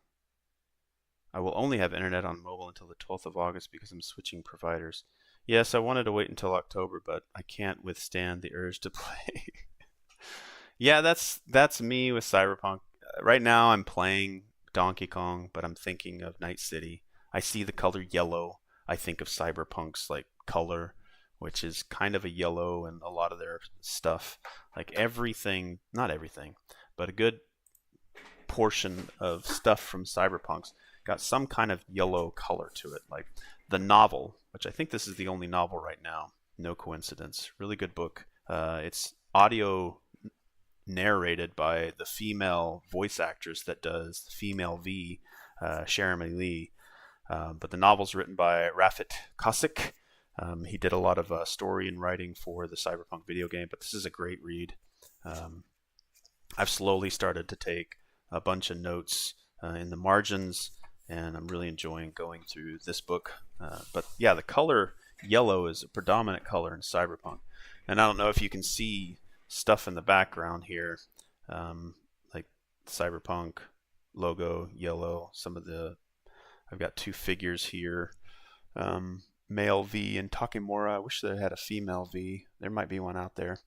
Speaker 1: I will only have internet on mobile until the 12th of August because I'm switching providers. Yes, I wanted to wait until October, but I can't withstand the urge to play. Yeah, that's me with Cyberpunk. Right now I'm playing Donkey Kong, but I'm thinking of Night City. I see the color yellow. I think of Cyberpunk's like color, which is kind of a yellow, and a lot of their stuff, like everything, not everything, but a good portion of stuff from Cyberpunk's got some kind of yellow color to it. Like the novel, which I think this is the only novel right now, no coincidence, really good book. It's audio narrated by the female voice actress that does the female V, Sharon Lee. But the novel's written by Rafat Kosik. He did a lot of story and writing for the Cyberpunk video game, but this is a great read. I've slowly started to take a bunch of notes in the margins, and I'm really enjoying going through this book. But yeah, the color yellow is a predominant color in Cyberpunk. And I don't know if you can see stuff in the background here, like Cyberpunk logo, yellow, I've got two figures here, male V and Takemura. I wish they had a female V. There might be one out there.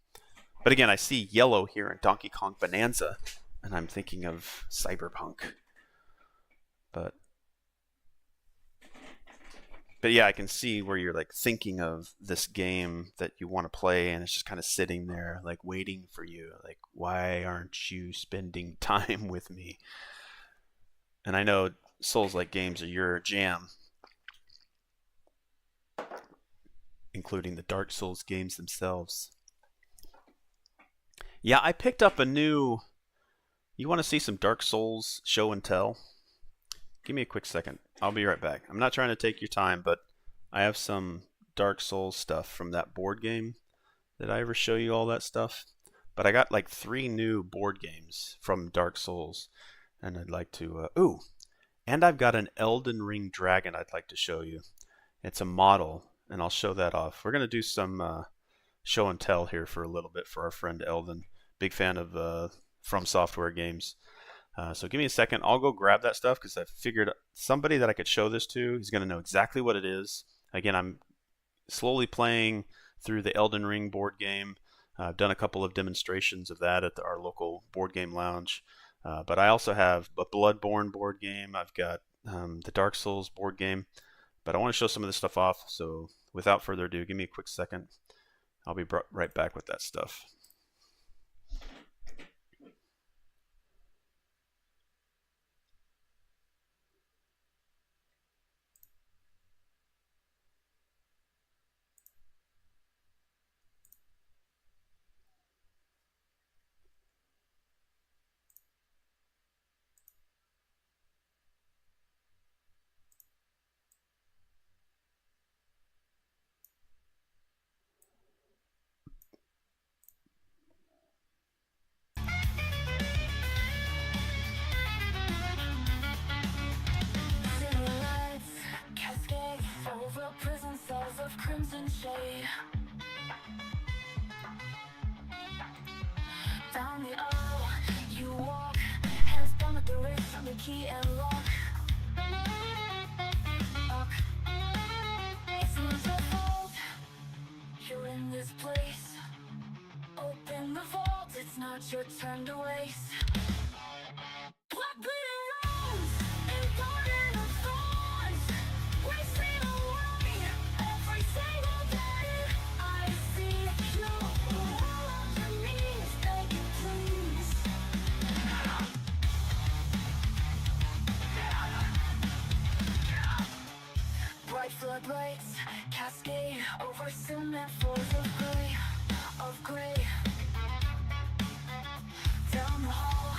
Speaker 1: But again, I see yellow here in Donkey Kong Bonanza, and I'm thinking of Cyberpunk. But yeah, I can see where you're like thinking of this game that you want to play, and it's just kind of sitting there like waiting for you. Like, why aren't you spending time with me? And I know Souls-like games are your jam, including the Dark Souls games themselves. Yeah, I picked up a new... You want to see some Dark Souls show and tell? Give me a quick second. I'll be right back. I'm not trying to take your time, but I have some Dark Souls stuff from that board game. Did I ever show you all that stuff? But I got like 3 new board games from Dark Souls, and I'd like to... Ooh! And I've got an Elden Ring dragon I'd like to show you. It's a model, and I'll show that off. We're going to do some show and tell here for a little bit for our friend Elden. Big fan of From Software games. So give me a second. I'll go grab that stuff because I figured somebody that I could show this to is going to know exactly what it is. Again, I'm slowly playing through the Elden Ring board game. I've done a couple of demonstrations of that at our local board game lounge. But I also have a Bloodborne board game. I've got the Dark Souls board game. But I want to show some of this stuff off. So without further ado, give me a quick second. I'll be right back with that stuff.
Speaker 4: Crimson shade down the aisle, you walk, hands down at the wrist, on the key and lock. It's not your fault, you're in this place. Open the vault, it's not your turn to waste. Blood bleeding rounds, and garden of thorns, wasting away every single day. I see you all on your knees, begging please. Bright floodlights cascade over cement floors of gray. Down the hall,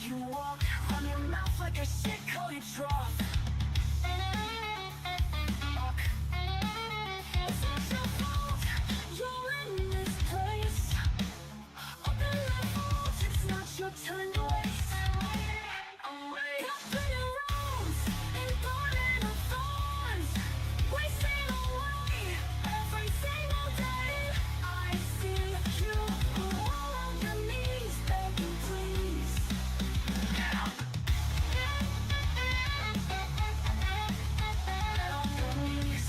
Speaker 4: you walk, run your mouth like a shit-coated trough. It's not your fault, you're in this place. Open the vault, it's not your turn to waste. Blood-bleeding rounds, and garden of thorns, wasting away every single day. I see you all on your knees, begging please. On your knees,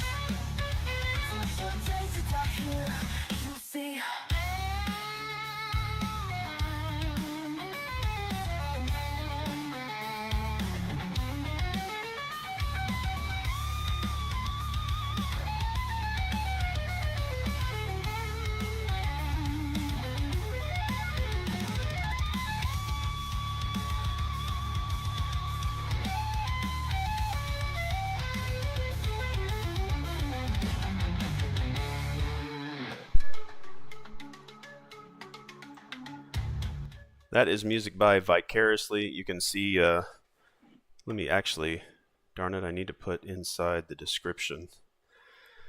Speaker 4: it's your day to die here, you see.
Speaker 1: That is music by Vicariously. You can see, let me actually, darn it, I need to put inside the description.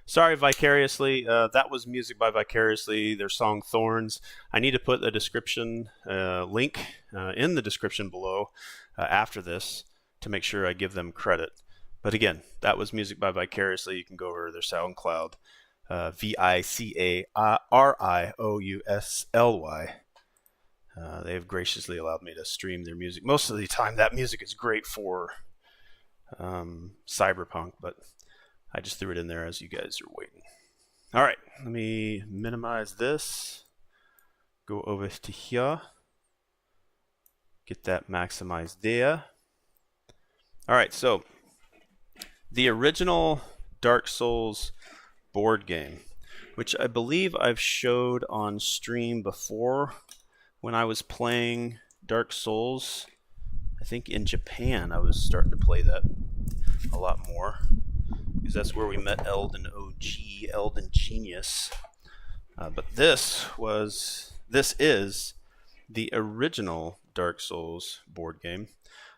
Speaker 1: Sorry, Vicariously. That was music by Vicariously, their song Thorns. I need to put a description link in the description below after this to make sure I give them credit. But again, that was music by Vicariously. You can go over to their SoundCloud, Vicarirously. They have graciously allowed me to stream their music. Most of the time, that music is great for Cyberpunk, but I just threw it in there as you guys are waiting. All right, let me minimize this. Go over to here. Get that maximized there. All right, so the original Dark Souls board game, which I believe I've showed on stream before when I was playing Dark Souls. I think in Japan I was starting to play that a lot more, because that's where we met Elden OG, Elden Genius. But this is the original Dark Souls board game.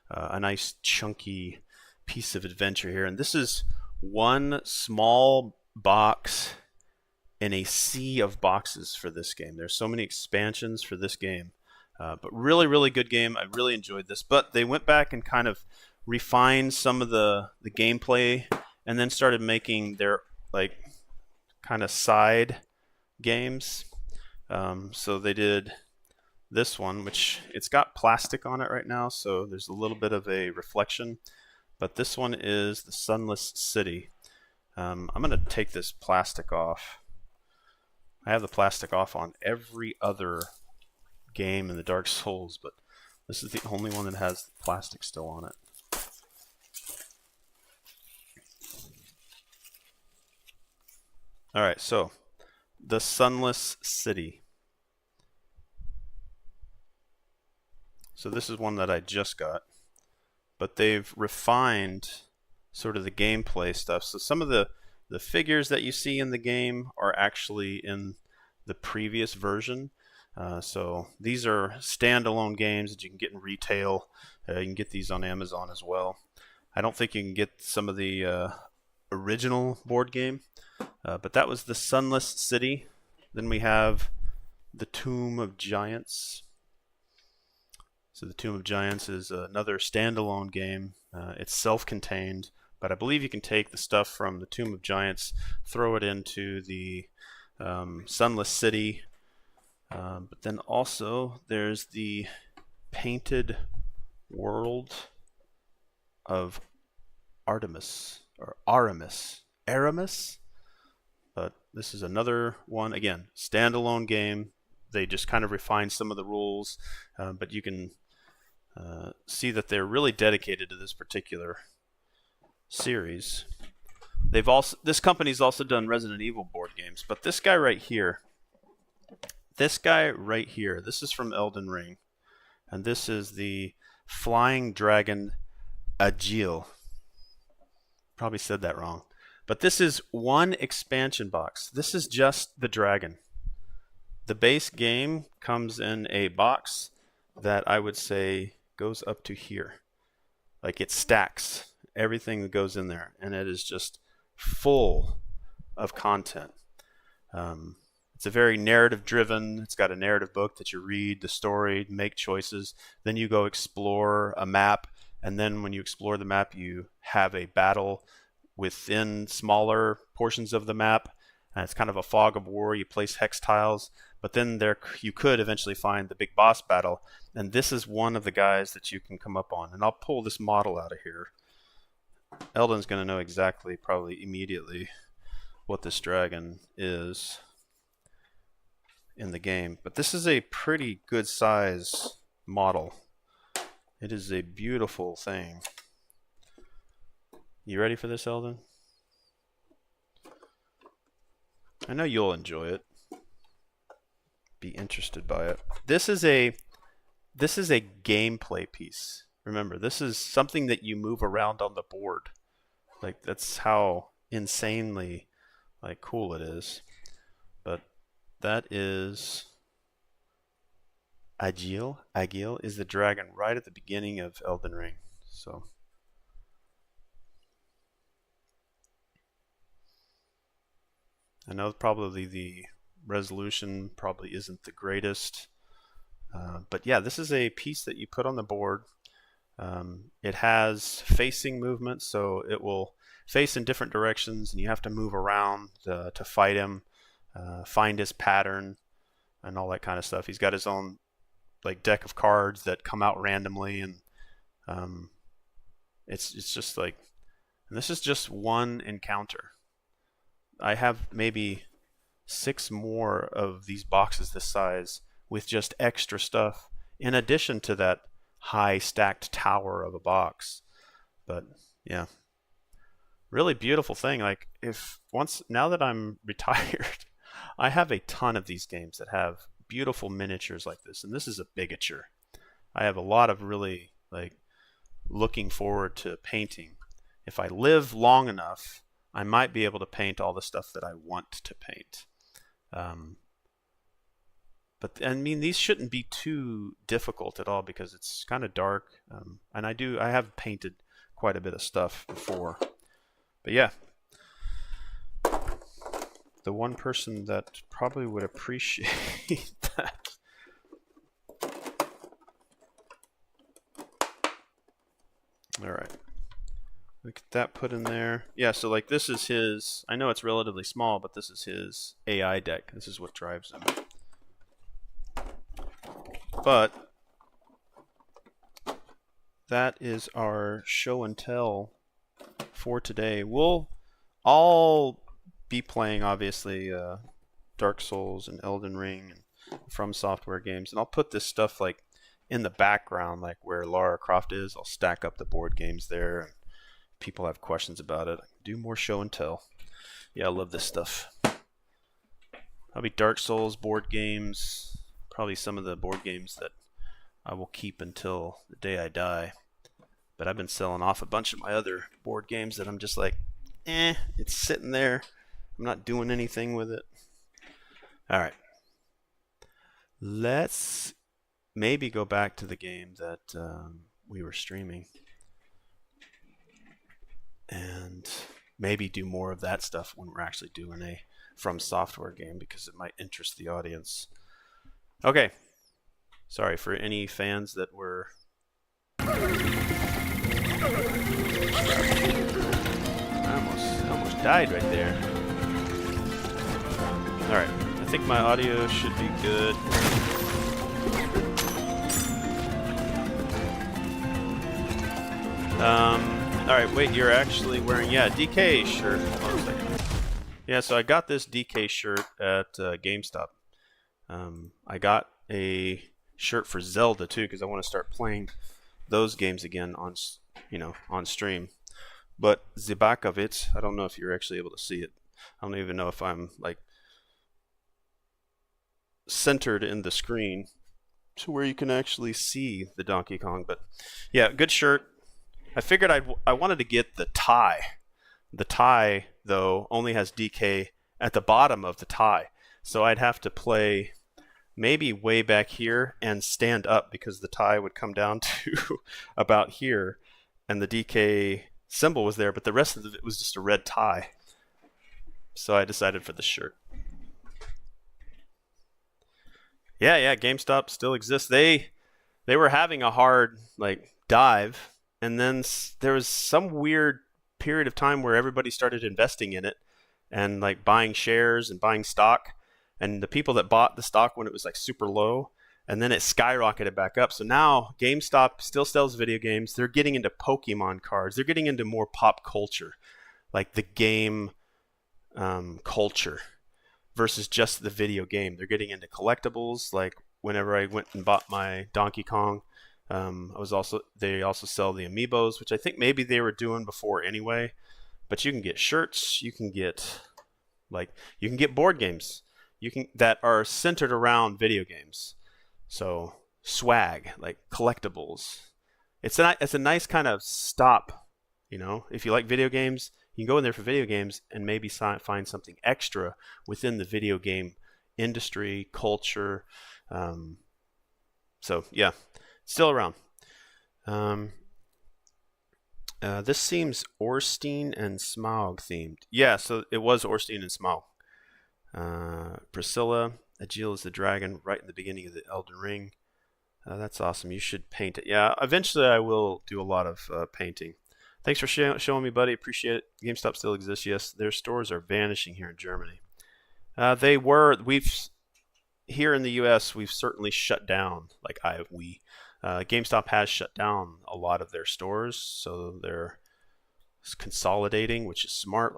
Speaker 1: A nice chunky piece of adventure here, and this is one small box in a sea of boxes for this game. There's so many expansions for this game, but really good game. I really enjoyed this, but they went back and kind of refined some of the gameplay and then started making their like kind of side games. So they did this one, which it's got plastic on it right now, so there's a little bit of a reflection. But this one is the Sunless City. I'm going to take this plastic off. I have the plastic off on every other game in the Dark Souls, but this is the only one that has plastic still on it. Alright, so the Sunless City. So this is one that I just got, but they've refined sort of the gameplay stuff. So some of the figures that you see in the game are actually in the previous version. So these are standalone games that you can get in retail. You can get these on Amazon as well. I don't think you can get some of the original board game, but that was the Sunless City. Then we have the Tomb of Giants. So the Tomb of Giants is another standalone game. It's self-contained, but I believe you can take the stuff from the Tomb of Giants, throw it into the Sunless City. But then also there's the Painted World of Artemis, or Aramis. But this is another one, again, standalone game. They just kind of refined some of the rules, but you can see that they're really dedicated to this particular series. This company's also done Resident Evil board games, but this guy right here, this is from Elden Ring, and this is the Flying Dragon Agile. Probably said that wrong, but this is one expansion box. This is just the dragon. The base game comes in a box that I would say goes up to here. Like, it stacks everything that goes in there, and it is just full of content. It's a very narrative driven. It's got a narrative book that you read the story, make choices, then you go explore a map, and then when you explore the map you have a battle within smaller portions of the map. And it's kind of a fog of war. You place hex tiles, but then you could eventually find the big boss battle, and this is one of the guys that you can come up on. And I'll pull this model out of here. Eldon's going to know exactly, probably immediately, what this dragon is in the game. But this is a pretty good size model. It is a beautiful thing. You ready for this, Eldon? I know you'll enjoy it. Be interested by it. This is a gameplay piece. Remember, this is something that you move around on the board. Like, that's how insanely cool it is. But that is Agile. Agile is the dragon right at the beginning of Elden Ring. So I know probably the resolution probably isn't the greatest, but yeah, this is a piece that you put on the board. It has facing movement, so it will face in different directions, and you have to move around to fight him, find his pattern, and all that kind of stuff. He's got his own deck of cards that come out randomly, and it's just and this is just one encounter. I have maybe 6 more of these boxes this size with just extra stuff in addition to that high stacked tower of a box. But yeah, really beautiful thing. Now that I'm retired, I have a ton of these games that have beautiful miniatures like this, and this is a bigature. I have a lot of really looking forward to painting. If I live long enough, I might be able to paint all the stuff that I want to paint. But I mean, these shouldn't be too difficult at all because it's kind of dark. And I have painted quite a bit of stuff before. But yeah, the one person that probably would appreciate that. All right. Look at that put in there. Yeah, so this is his, I know it's relatively small, but this is his AI deck. This is what drives him.
Speaker 2: But that is our show and tell for today. We'll all be playing, obviously, Dark Souls and Elden Ring and From Software games, and I'll put this stuff like in the background, like where Lara Croft is. I'll stack up the board games there, and people have questions about it. Do more show and tell. Yeah, I love this stuff. Probably Dark Souls board games, probably some of the board games that I will keep until the day I die. But I've been selling off a bunch of my other board games that I'm just like, it's sitting there. I'm not doing anything with it. All right. Let's maybe go back to the game that we were streaming. And maybe do more of that stuff when we're actually doing a From Software game, because it might interest the audience. Okay. Sorry for any fans that were... I almost died right there. Alright, I think my audio should be good. Alright, wait, you're actually wearing, DK shirt. Hold on a second. Yeah, so I got this DK shirt at GameStop. I got a shirt for Zelda too, because I want to start playing those games again on, on stream. But the back of it, I don't know if you're actually able to see it. I don't even know if I'm like centered in the screen to where you can actually see the Donkey Kong. But yeah, good shirt. I figured I wanted to get the tie. The tie, though, only has DK at the bottom of the tie. So I'd have to play maybe way back here and stand up, because the tie would come down to about here. And the DK symbol was there, but the rest of it was just a red tie. So I decided for the shirt. Yeah, GameStop still exists. They were having a hard dive. And then there was some weird period of time where everybody started investing in it and buying shares and buying stock. And the people that bought the stock when it was super low, and then it skyrocketed back up. So now GameStop still sells video games. They're getting into Pokemon cards. They're getting into more pop culture, like the game culture versus just the video game. They're getting into collectibles. Like whenever I went and bought my Donkey Kong, they also sell the amiibos, which I think maybe they were doing before anyway. But you can get shirts, you can get board games, that are centered around video games. So swag, like collectibles. It's a nice kind of stop, if you like video games, you can go in there for video games and maybe find something extra within the video game industry, culture. So yeah. Still around. This seems Orstein and Smaug themed. Yeah, so it was Orstein and Smaug. Priscilla, Agil is the dragon right in the beginning of the Elden Ring. That's awesome. You should paint it. Yeah, eventually I will do a lot of painting. Thanks for showing me, buddy. Appreciate it. GameStop still exists. Yes, their stores are vanishing here in Germany. Here in the U.S., we've certainly shut down. GameStop has shut down a lot of their stores, so they're consolidating, which is smart.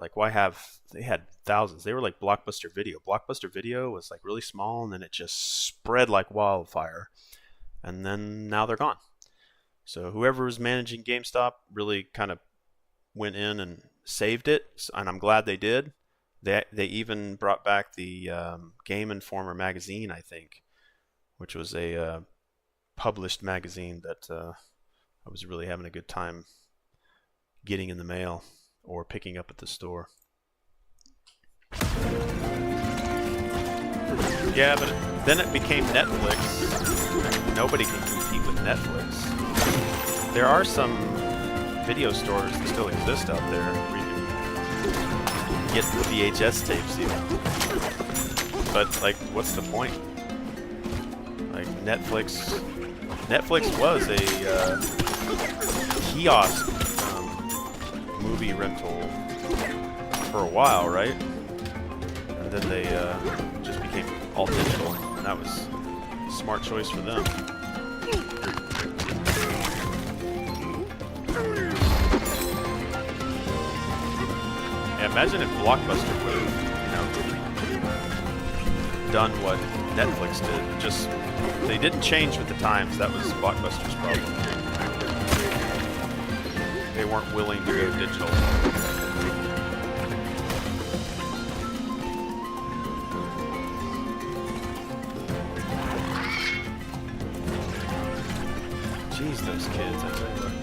Speaker 2: They had thousands. They were like Blockbuster Video. Blockbuster Video was really small, and then it just spread like wildfire, and then now they're gone. So whoever was managing GameStop really kind of went in and saved it, and I'm glad they did. They even brought back the Game Informer magazine, I think, which was a published magazine that I was really having a good time getting in the mail or picking up at the store. Yeah, but then it became Netflix. Nobody can compete with Netflix. There are some video stores that still exist out there where you can get the VHS tapes even. But what's the point? Netflix was a kiosk movie rental for a while, right? And then they just became all digital, and that was a smart choice for them.
Speaker 1: Imagine if Blockbuster would have, done what Netflix did. Just they didn't change with the times. That was Blockbuster's problem. They weren't willing to go digital. Jeez, those kids, I tell you what.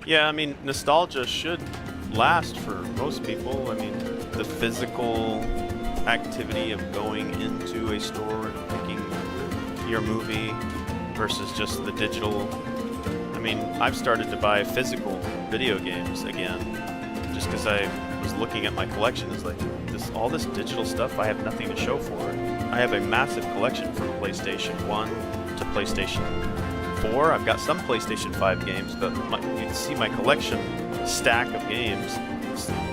Speaker 1: Yeah, I mean, nostalgia should last for most people. I mean, the physical activity of going into a store and picking your movie versus just the digital. I mean, I've started to buy physical video games again just because I was looking at my collection. It's like, all this digital stuff, I have nothing to show for it. I have a massive collection from PlayStation 1 to PlayStation 4. I've got some PlayStation 5 games, but you can see my collection stack of games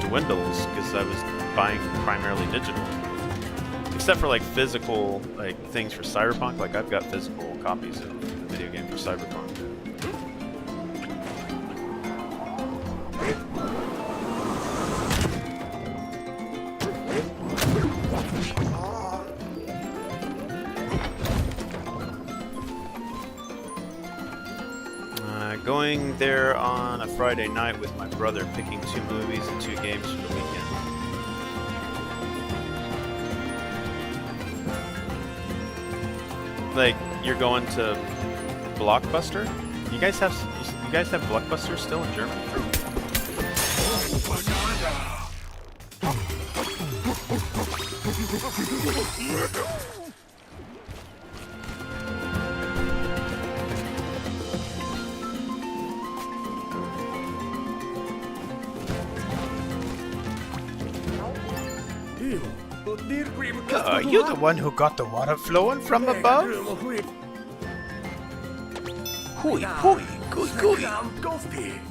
Speaker 1: dwindles because I was buying primarily digital. Except for like physical things for Cyberpunk, like I've got physical copies of the video game for Cyberpunk. Going there on a Friday night with my brother, picking 2 movies and 2 games for the weekend. Like, you're going to Blockbuster? You guys have Blockbuster still in Germany?
Speaker 2: Are you the one who got the water flowing from above? Hui, hui, gui, gui.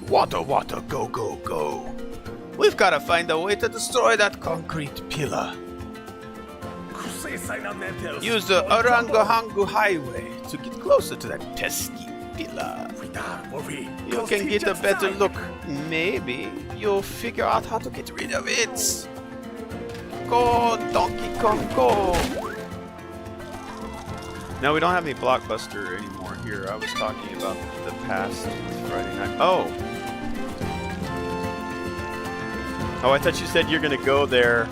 Speaker 2: Water, water, go, go, go. We've got to find a way to destroy that concrete pillar. Use the Orangahangu Highway to get closer to that pesky pillar. You can get a better look. Maybe you'll figure out how to get rid of it. Go, Donkey Kong, go! No, we don't have any Blockbuster anymore here. I was talking about the past Friday night. Oh! Oh, I thought you said you're gonna go there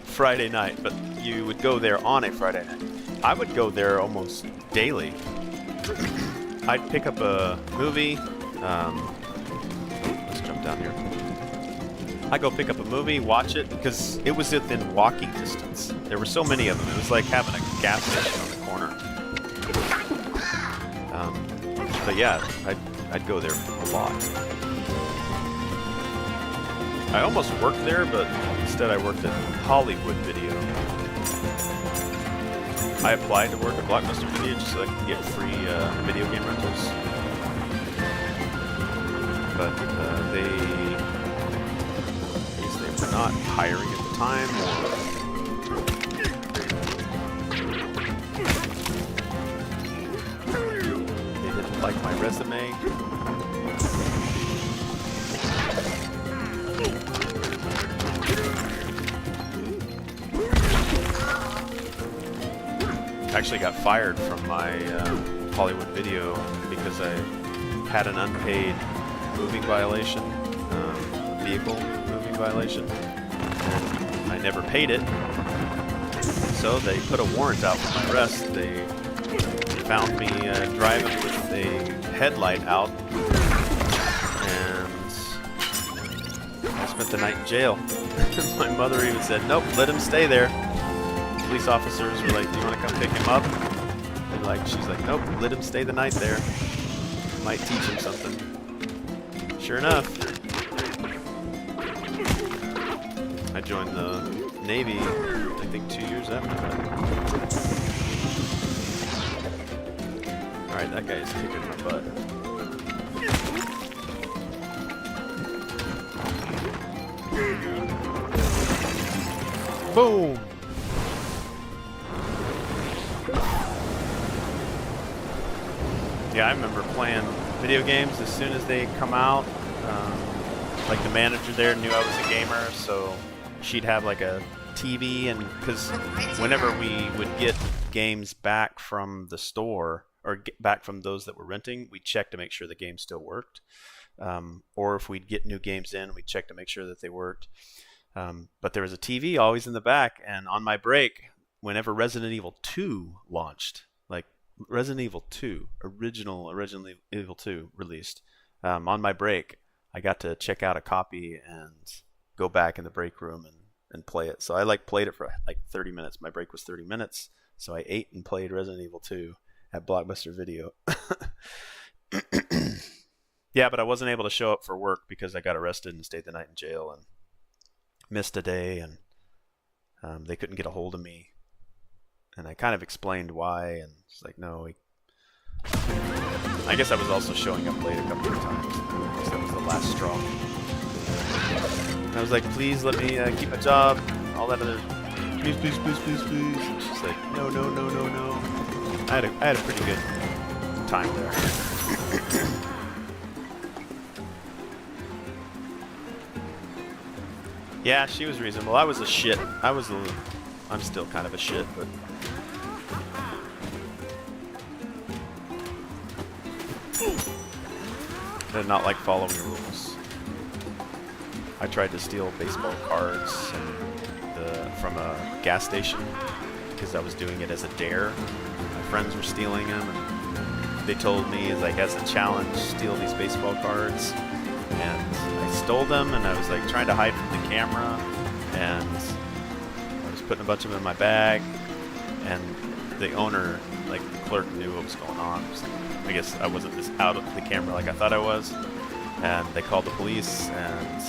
Speaker 2: Friday night, but you would go there on a Friday night. I would go there almost daily. I'd pick up a movie. Let's jump down here. I go pick up a movie, watch it, because it was within walking distance. There were so many of them. It was like having a gas station on the corner. But yeah, I'd go there a lot. I almost worked there, but instead I worked at Hollywood Video. I applied to work at Blockbuster Video just so I could get free video game rentals. But they were not hiring at the time, or they didn't like my resume. I actually got fired from my Hollywood Video because I had an unpaid moving violation, vehicle moving violation. And I never paid it, so they put a warrant out for my arrest. They found me driving with a headlight out, and I spent the night in jail. My mother even said, "Nope, let him stay there." Police officers were like, "Do you want to come pick him up?" And she's like, "Nope, let him stay the night there. Might teach him something." Sure enough, I joined the Navy, I think 2 years after that. Alright, that guy is kicking my butt. Boom!
Speaker 1: Yeah, I remember playing video games as soon as they come out. Like the manager there knew I was a gamer, so she'd have like a TV, and because whenever we would get games back from the store or get back from those that were renting, we'd check to make sure the game still worked. Or if we'd get new games in, we'd check to make sure that they worked. But there was a TV always in the back, and on my break, whenever Resident Evil 2 launched, like Resident Evil 2, original Evil 2 released, on my break, I got to check out a copy and go back in the break room and play it. So I like played it for like 30 minutes. My break was 30 minutes. So I ate and played Resident Evil 2 at Blockbuster Video. Yeah, but I wasn't able to show up for work because I got arrested and stayed the night in jail and missed a day, and they couldn't get a hold of me. And I kind of explained why, and it's like, no. I guess I was also showing up late a couple of times. I guess that was the last straw. And I was like, please let me keep my job. All that other, please. And she's like, no. I had a pretty good time there. Yeah, she was reasonable. I was a shit. I'm still kind of a shit, but. I did not like following rules. I tried to steal baseball cards from a gas station because I was doing it as a dare. My friends were stealing them, and they told me, like, as a challenge, steal these baseball cards. And I stole them, and I was like trying to hide from the camera, and I was putting a bunch of them in my bag, and the owner, like the clerk, knew what was going on. So I guess I wasn't just out of the camera like I thought I was, and they called the police, and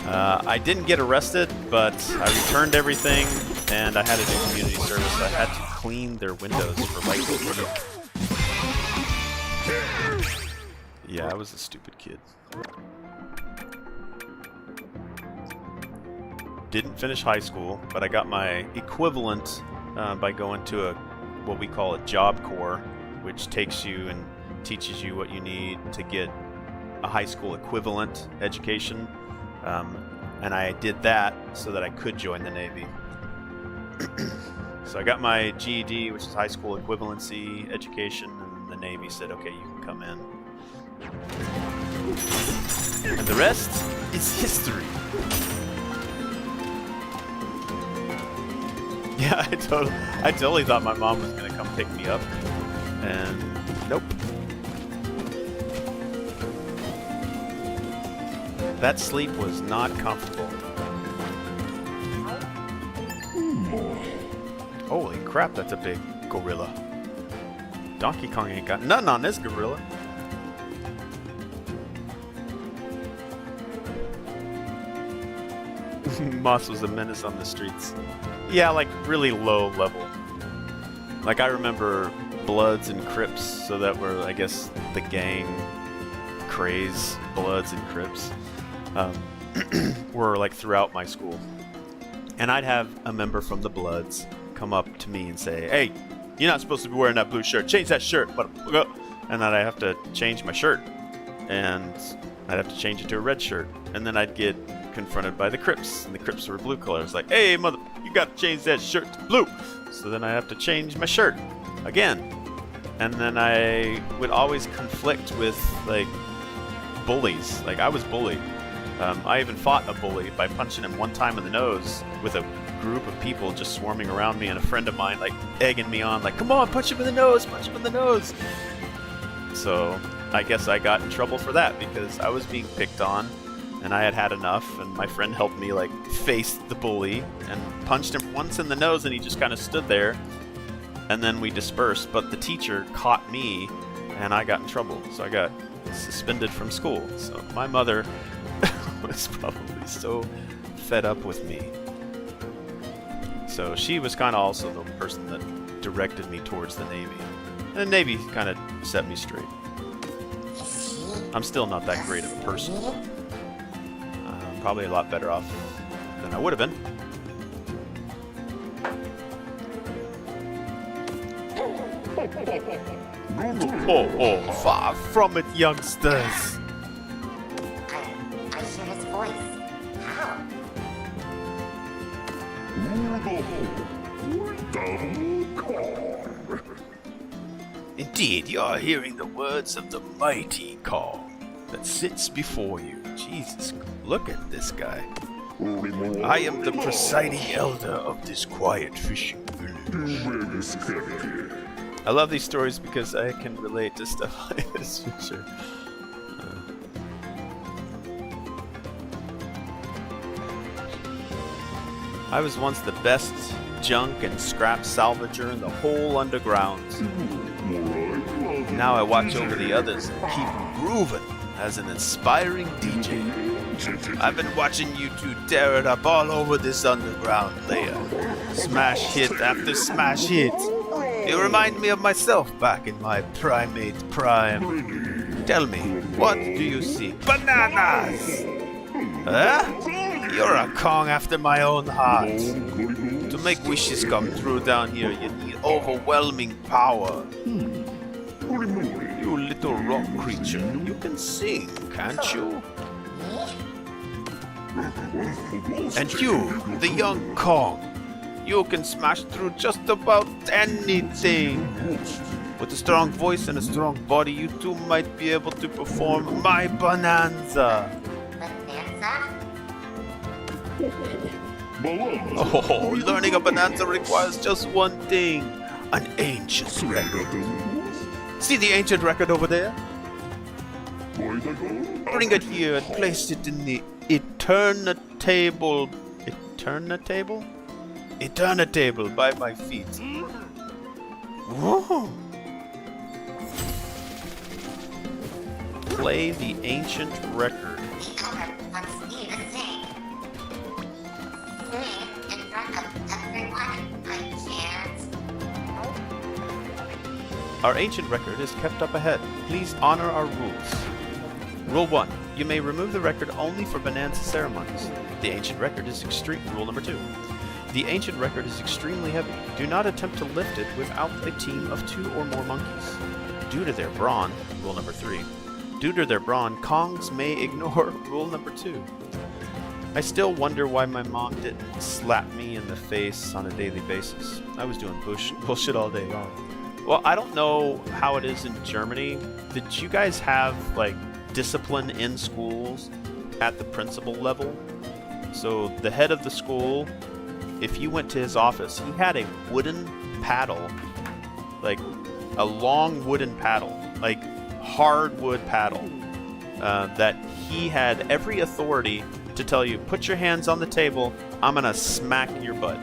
Speaker 1: I didn't get arrested, but I returned everything, and I had to do community service. I had to clean their windows for like a week. Yeah, I was a stupid kid. Didn't finish high school, but I got my equivalent by going to what we call a Job Corps, which takes you and teaches you what you need to get a high school equivalent education. And I did that so that I could join the Navy. So I got my GED, which is high school equivalency education, and the Navy said, okay, you can come in. And the rest is history. Yeah, I totally thought my mom was gonna come pick me up, and nope. That sleep was not comfortable. Holy crap, that's a big gorilla. Donkey Kong ain't got nothing on this gorilla. Moss was a menace on the streets. Yeah, like really low level. Like I remember Bloods and Crips, so that were, I guess, the gang craze, Bloods and Crips, were like throughout my school. And I'd have a member from the Bloods come up to me and say, hey, you're not supposed to be wearing that blue shirt. Change that shirt. And then I'd have to change my shirt. And I'd have to change it to a red shirt. And then I'd get confronted by the Crips, and the Crips were blue colors. Like, hey, mother, you got to change that shirt to blue. So then I have to change my shirt again. And then I would always conflict with, like, bullies. Like, I was bullied. I even fought a bully by punching him one time in the nose with a group of people just swarming around me, and a friend of mine, like, egging me on, like, come on, punch him in the nose, punch him in the nose. So I guess I got in trouble for that because I was being picked on. And I had had enough, and my friend helped me, like, face the bully and punched him once in the nose, and he just kind of stood there. And then we dispersed, but the teacher caught me, and I got in trouble. So I got suspended from school. So my mother was probably so fed up with me. So she was kind of also the person that directed me towards the Navy. And the Navy kind of set me straight. I'm still not that great of a person. Probably a lot better off than I would have been.
Speaker 2: Oh, far from it, youngsters.
Speaker 5: I hear his voice. How?
Speaker 2: Indeed, you are hearing the words of the mighty Kong that sits before you. Jesus, look at this guy. I am the presiding elder of this quiet fishing village. I love these stories because I can relate to stuff like this for sure. I was once the best junk and scrap salvager in the whole underground. Now I watch over the others and keep grooving as an inspiring DJ. I've been watching you two tear it up all over this underground layer. Smash hit after smash hit. You remind me of myself back in my primate prime. Tell me, what do you see? Bananas! Huh? You're a Kong after my own heart. To make wishes come true down here, you need overwhelming power. You little rock creature, you can sing, can't you? And you, the young Kong, you can smash through just about anything. With a strong voice and a strong body, you two might be able to perform my bonanza. Oh, learning a bonanza requires just one thing, an ancient record. See the ancient record over there? Bring it here and place it in the Eternatable by my feet. Whoa. Play the ancient record. Our ancient record is kept up ahead. Please honor our rules. Rule 1. You may remove the record only for bonanza ceremonies. The ancient record is Rule number 2. The ancient record is extremely heavy. Do not attempt to lift it without a team of 2 or more monkeys. Due to their brawn, Rule number 3. Due to their brawn, Kongs may ignore Rule number 2. I still wonder why my mom didn't slap me in the face on a daily basis. I was doing bullshit all day long. Well, I don't know how it is in Germany. Did you guys have, like, discipline in schools at the principal level? So the head of the school, if you went to his office, he had a wooden paddle, like a long wooden paddle, like hardwood paddle, that he had every authority to tell you, put your hands on the table, I'm gonna smack your butt.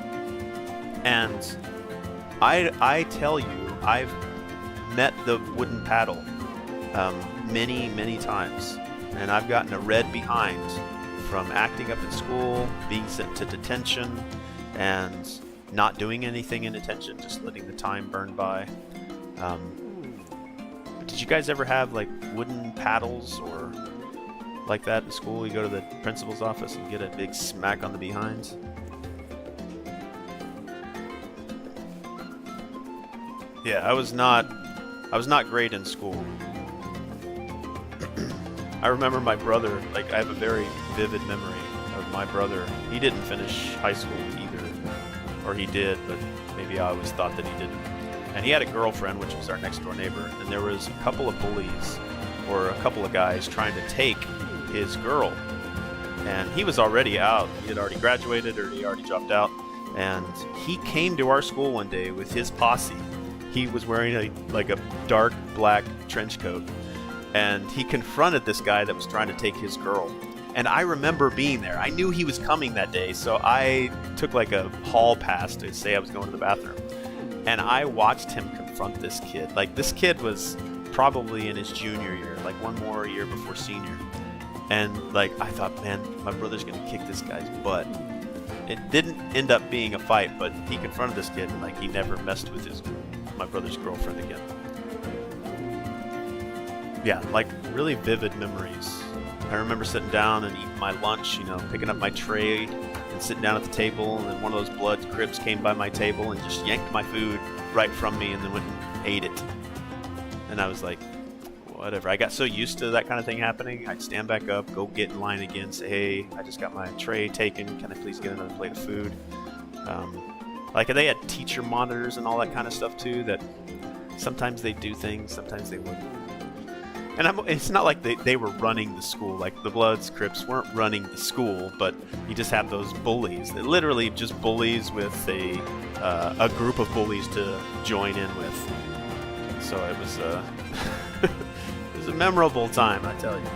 Speaker 2: And I tell you, I've met the wooden paddle many, many times, and I've gotten a red behind from acting up in school, being sent to detention, and not doing anything in detention, just letting the time burn by. Did you guys ever have like wooden paddles or like that in school? You go to the principal's office and get a big smack on the behind? Yeah, I was not great in school. I remember my brother, like I have a very vivid memory of my brother. He didn't finish high school either, or he did, but maybe I always thought that he didn't. And he had a girlfriend, which was our next door neighbor, and there was a couple of bullies, or a couple of guys trying to take his girl. And he was already out. He had already graduated, or he already dropped out. And he came to our school one day with his posse. He was wearing a dark black trench coat, and he confronted this guy that was trying to take his girl. And I remember being there. I knew he was coming that day, so I took like a hall pass to say I was going to the bathroom. And I watched him confront this kid. Like, this kid was probably in his junior year, like one more year before senior. And like, I thought, man, my brother's gonna kick this guy's butt. It didn't end up being a fight, but he confronted this kid, and like, he never messed with my brother's girlfriend again. Yeah, like really vivid memories. I remember sitting down and eating my lunch, picking up my tray and sitting down at the table, and then one of those blood crips came by my table and just yanked my food right from me and then went and ate it.
Speaker 1: And I was like, whatever. I got so used to that kind of thing happening. I'd stand back up, go get in line again, say, hey, I just got my tray taken. Can I please get another plate of food? Like they had teacher monitors and all that kind of stuff too, that sometimes they do things, sometimes they wouldn't. And it's not like they were running the school. Like the Bloods, Crips weren't running the school, but you just have those bullies. They're literally just bullies with a group of bullies to join in with. So it was it was a memorable time, I tell you.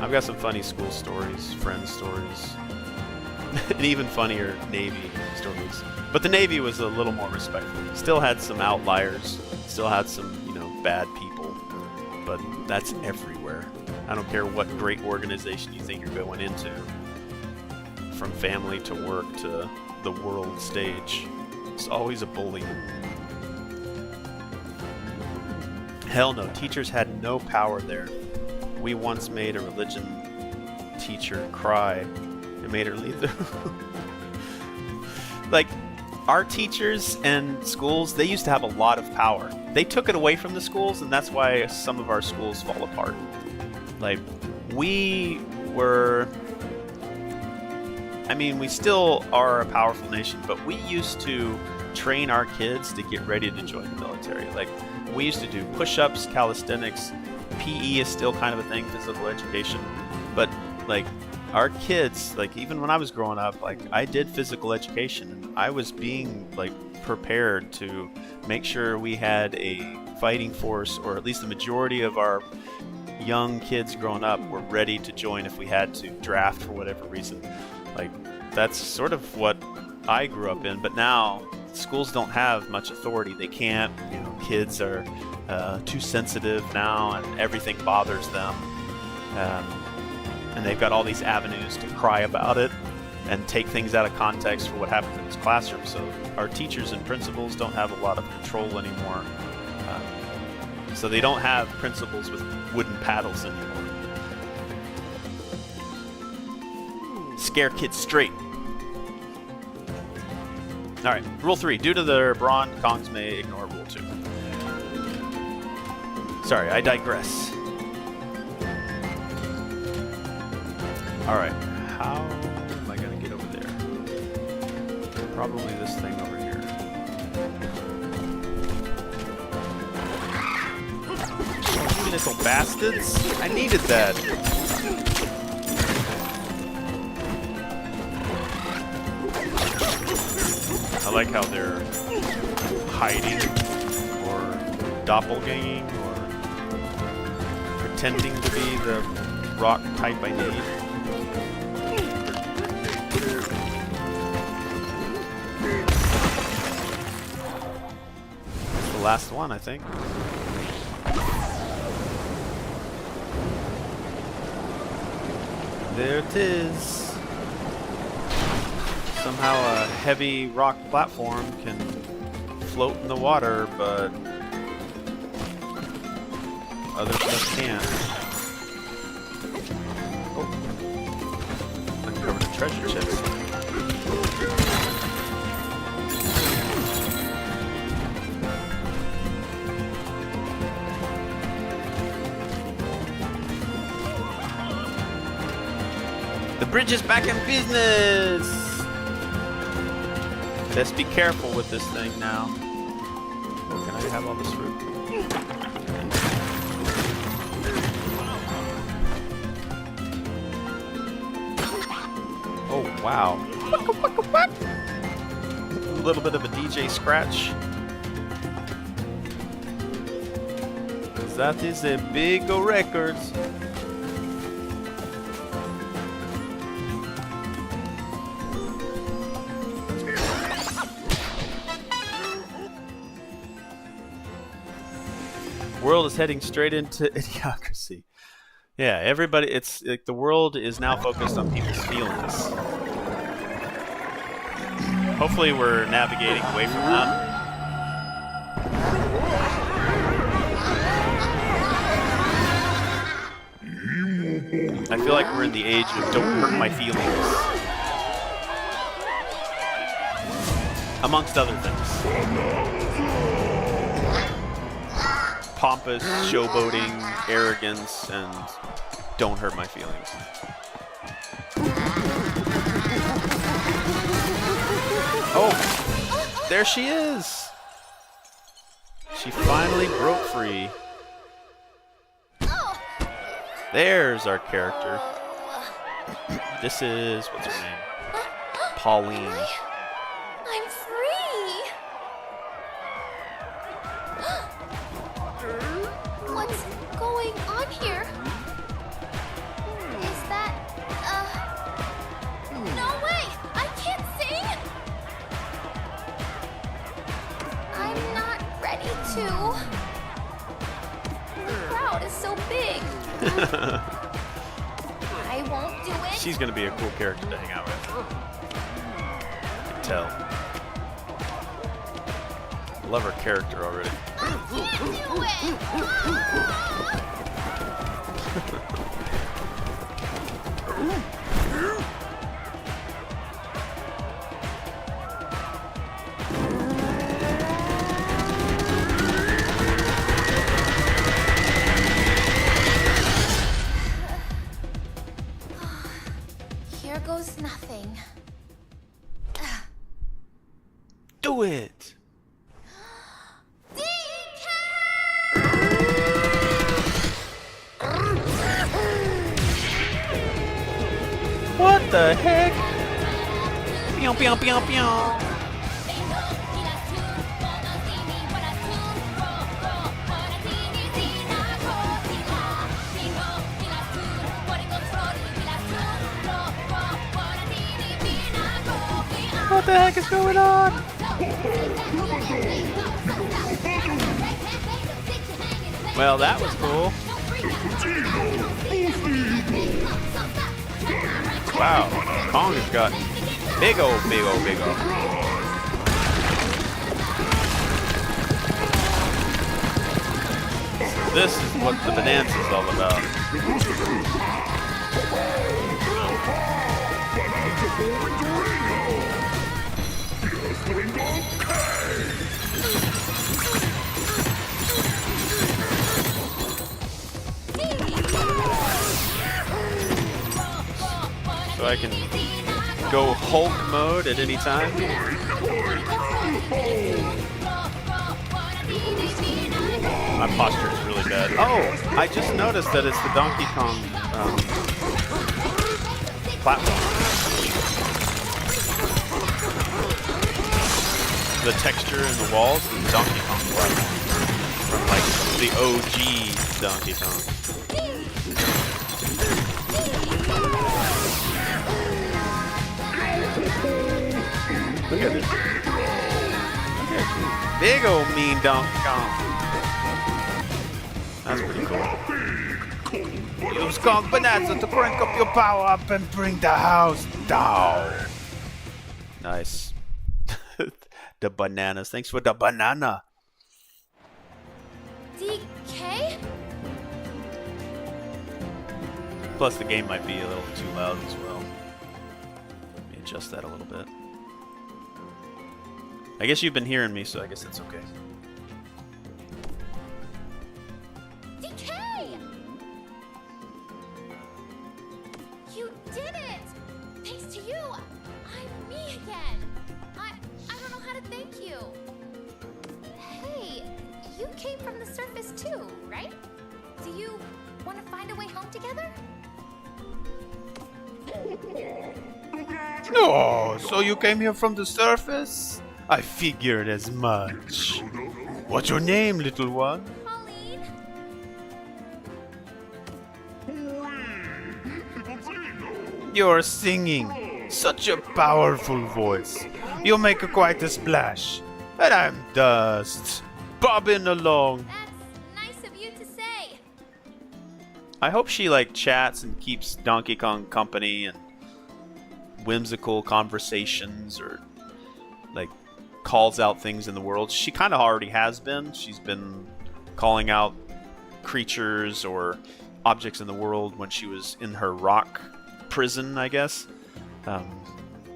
Speaker 1: I've got some funny school stories, friend stories, and even funnier Navy stories. But the Navy was a little more respectful. Still had some outliers, still had some, bad people, but that's everywhere. I don't care what great organization you think you're going into, from family to work to the world stage. It's always a bully. Hell no, teachers had no power there. We once made a religion teacher cry and made her leave the like, our teachers and schools, they used to have a lot of power. They took it away from the schools, and that's why some of our schools fall apart. Like, we still are a powerful nation, but we used to train our kids to get ready to join the military. Like, we used to do push-ups, calisthenics, PE is still kind of a thing, physical education, but like our kids, like even when I was growing up, like I did physical education and I was being like prepared to make sure we had a fighting force, or at least the majority of our young kids growing up were ready to join if we had to draft for whatever reason. Like that's sort of what I grew up in, but now schools don't have much authority. They can't, kids are too sensitive now and everything bothers them. And they've got all these avenues to cry about it and take things out of context for what happens in this classroom. So our teachers and principals don't have a lot of control anymore. So they don't have principals with wooden paddles anymore. Scare kids straight. Alright, Rule 3. Due to their brawn, Kongs may ignore Rule 2. Sorry, I digress. Alright, how am I going to get over there? Probably this thing over here. Oh, you little bastards! I needed that! I like how they're hiding, or doppelganging, or pretending to be the rock type I need. That's the last one, I think. There it is. Somehow a heavy rock platform can float in the water, but other stuff can't. Oh. Uncovered a treasure chest. The bridge is back in business! Best be careful with this thing now. Oh, can I have all this fruit? Oh, wow. A little bit of a DJ scratch. That is a big record. World is heading straight into idiocracy. Yeah, everybody, it's like the world is now focused on people's feelings. Hopefully we're navigating away from that. I feel like we're in the age of don't hurt my feelings. Amongst other things. pompous, showboating, arrogance, and don't hurt my feelings. Oh, there she is. She finally broke free. There's our character. This is, what's her name? Pauline.
Speaker 6: I'm free! What's going on here? Is that, no way! I can't sing! I'm not ready to. The crowd is so big. I won't do it.
Speaker 1: She's gonna be a cool character to hang out with. I can tell. Love her character already.
Speaker 6: I can't do it! Here goes nothing.
Speaker 1: Do it! What the heck? Pew, pew, pew, pew. What the heck is going on? Well, that was cool. Wow, Kong has got big ol'. This is what the Bonanza is all about. So I can go Hulk mode at any time. My posture is really bad. Oh, I just noticed that it's the Donkey Kong platform. The texture in the walls is Donkey Kong platform. From like the OG Donkey Kong. Look at this. Big old mean Donkey Kong. That's pretty cool.
Speaker 2: Use Kong Bonanza to crank up your power up and bring the house down.
Speaker 1: Nice. The bananas. Thanks for the banana.
Speaker 6: DK?
Speaker 1: Plus the game might be a little too loud as well. Let me adjust that a little bit. I guess you've been hearing me, so I guess that's okay.
Speaker 6: DK! You did it! Thanks to you, I'm me again. I don't know how to thank you. Hey, you came from the surface too, right? Do you want to find a way home together?
Speaker 2: Oh, so you came here from the surface? I figured as much. What's your name, little one?
Speaker 6: Pauline?
Speaker 2: You're singing. Such a powerful voice. You make quite a splash. And I'm dust. Bobbing along.
Speaker 6: That's nice of you to say.
Speaker 1: I hope she like chats and keeps Donkey Kong company and whimsical conversations, or like calls out things in the world. She kind of already has been. She's been calling out creatures or objects in the world when she was in her rock prison, I guess. But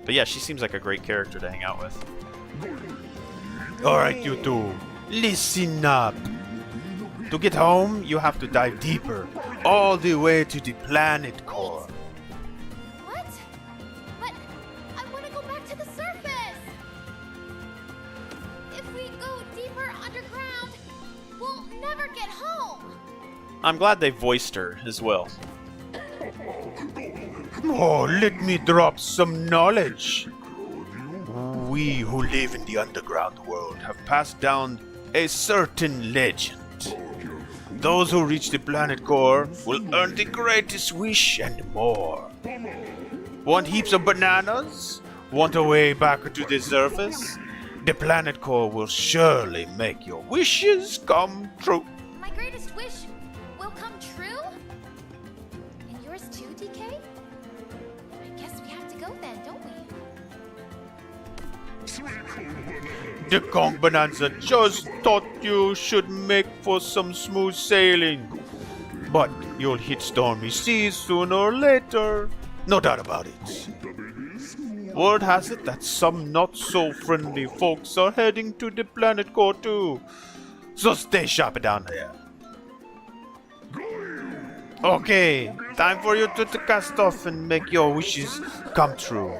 Speaker 1: yeah, she seems like a great character to hang out with.
Speaker 2: Alright, you two. Listen up. To get home, you have to dive deeper, all the way to the planet core.
Speaker 6: What? But I want to go back to the surface. If we go deeper underground, we'll never get home.
Speaker 1: I'm glad they voiced her as well.
Speaker 2: Oh, let me drop some knowledge. We who live in the underground world have passed down a certain legend. Those who reach the planet core will earn the greatest wish and more. Want heaps of bananas? Want a way back to the surface? The planet core will surely make your wishes come true.
Speaker 6: My greatest wish will come true? And yours too, DK? I guess we have to go then, don't we?
Speaker 2: The Kong Bonanza just thought you should make for some smooth sailing. But you'll hit stormy seas sooner or later. No doubt about it. Word has it that some not-so-friendly folks are heading to the planet core too. So stay sharp down there. Okay, time for you to cast off and make your wishes come true.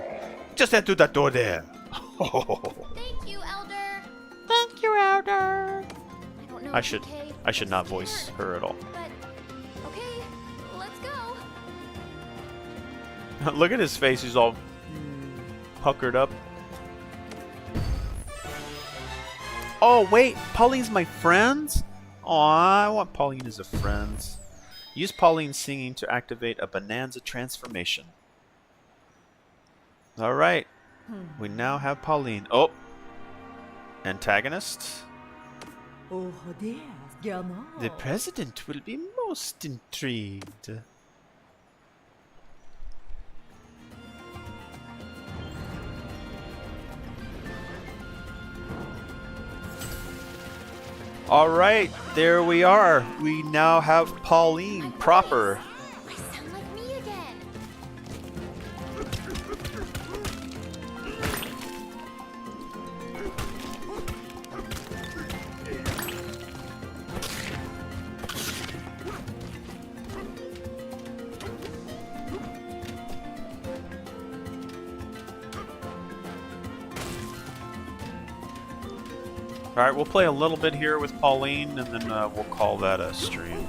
Speaker 2: Just head to that door there.
Speaker 6: Thank you, Elder.
Speaker 2: Thank you, Elder.
Speaker 6: I don't know
Speaker 1: I
Speaker 6: if
Speaker 1: should
Speaker 6: DK
Speaker 1: I should not
Speaker 6: is
Speaker 1: voice
Speaker 6: here,
Speaker 1: her at all.
Speaker 6: But okay, let's go.
Speaker 1: Look at his face, he's all puckered up. Oh wait, Pauline's my friend? Aw, I want Pauline as a friend. Use Pauline's singing to activate a Bonanza transformation. Alright. We now have Pauline. Oh! Antagonist?
Speaker 7: Oh, dear,
Speaker 2: The president will be most intrigued.
Speaker 1: Alright, there we are. We now have Pauline proper.
Speaker 6: I sound like me again.
Speaker 1: Alright, we'll play a little bit here with Pauline, and then we'll call that a stream.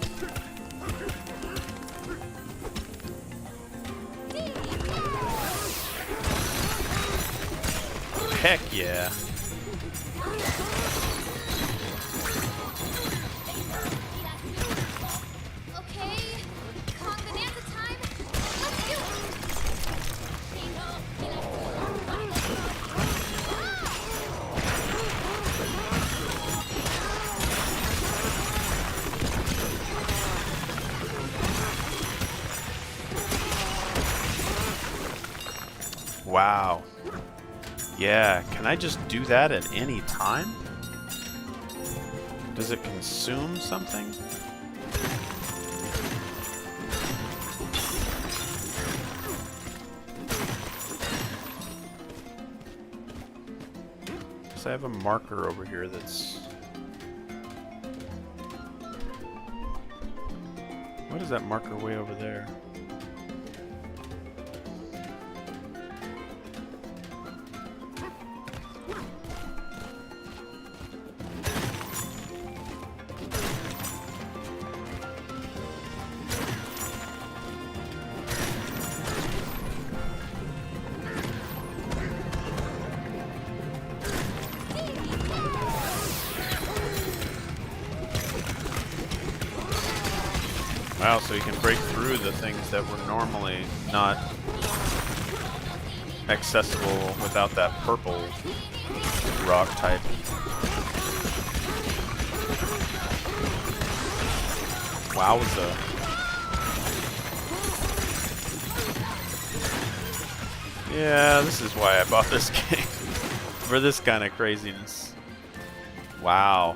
Speaker 1: Heck yeah.
Speaker 6: Okay, Kong Bonanza time. Let's do
Speaker 1: Wow. Yeah, can I just do that at any time? Does it consume something? So I have a marker over here that's... What is that marker way over there? Wow, so you can break through the things that were normally not accessible without that purple rock type. Wowza. Yeah, this is why I bought this game. For this kind of craziness. Wow.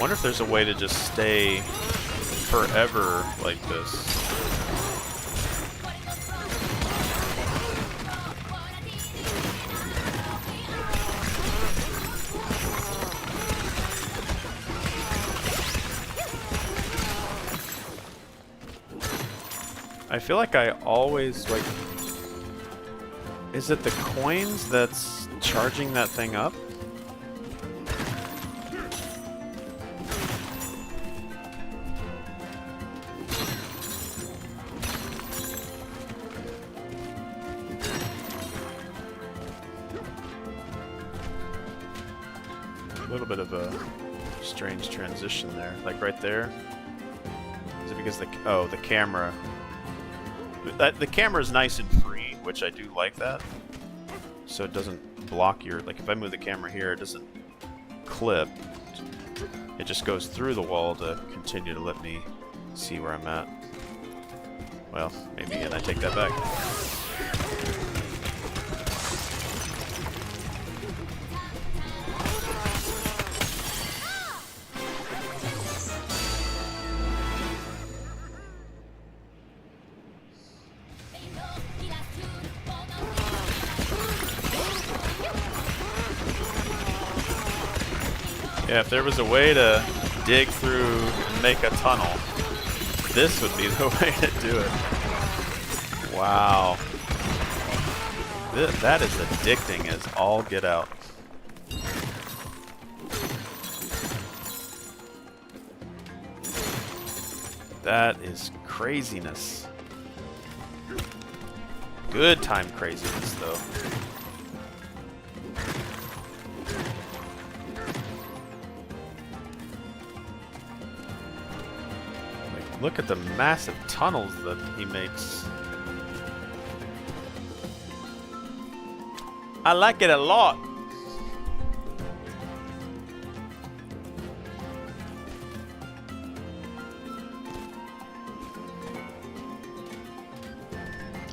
Speaker 1: wonder if there's a way to just stay forever like this. I feel like I always, like... Is it the coins that's charging that thing up? A little bit of a strange transition there. Like right there. Is it because the... Oh, the camera... The camera is nice and free, which I do like that. So it doesn't block your... Like, if I move the camera here, it doesn't clip. It just goes through the wall to continue to let me see where I'm at. Well, maybe again I take that back. Yeah, if there was a way to dig through and make a tunnel, this would be the way to do it. Wow. That is addicting as all get out. That is craziness. Good time craziness, though. Look at the massive tunnels that he makes. I like it a lot.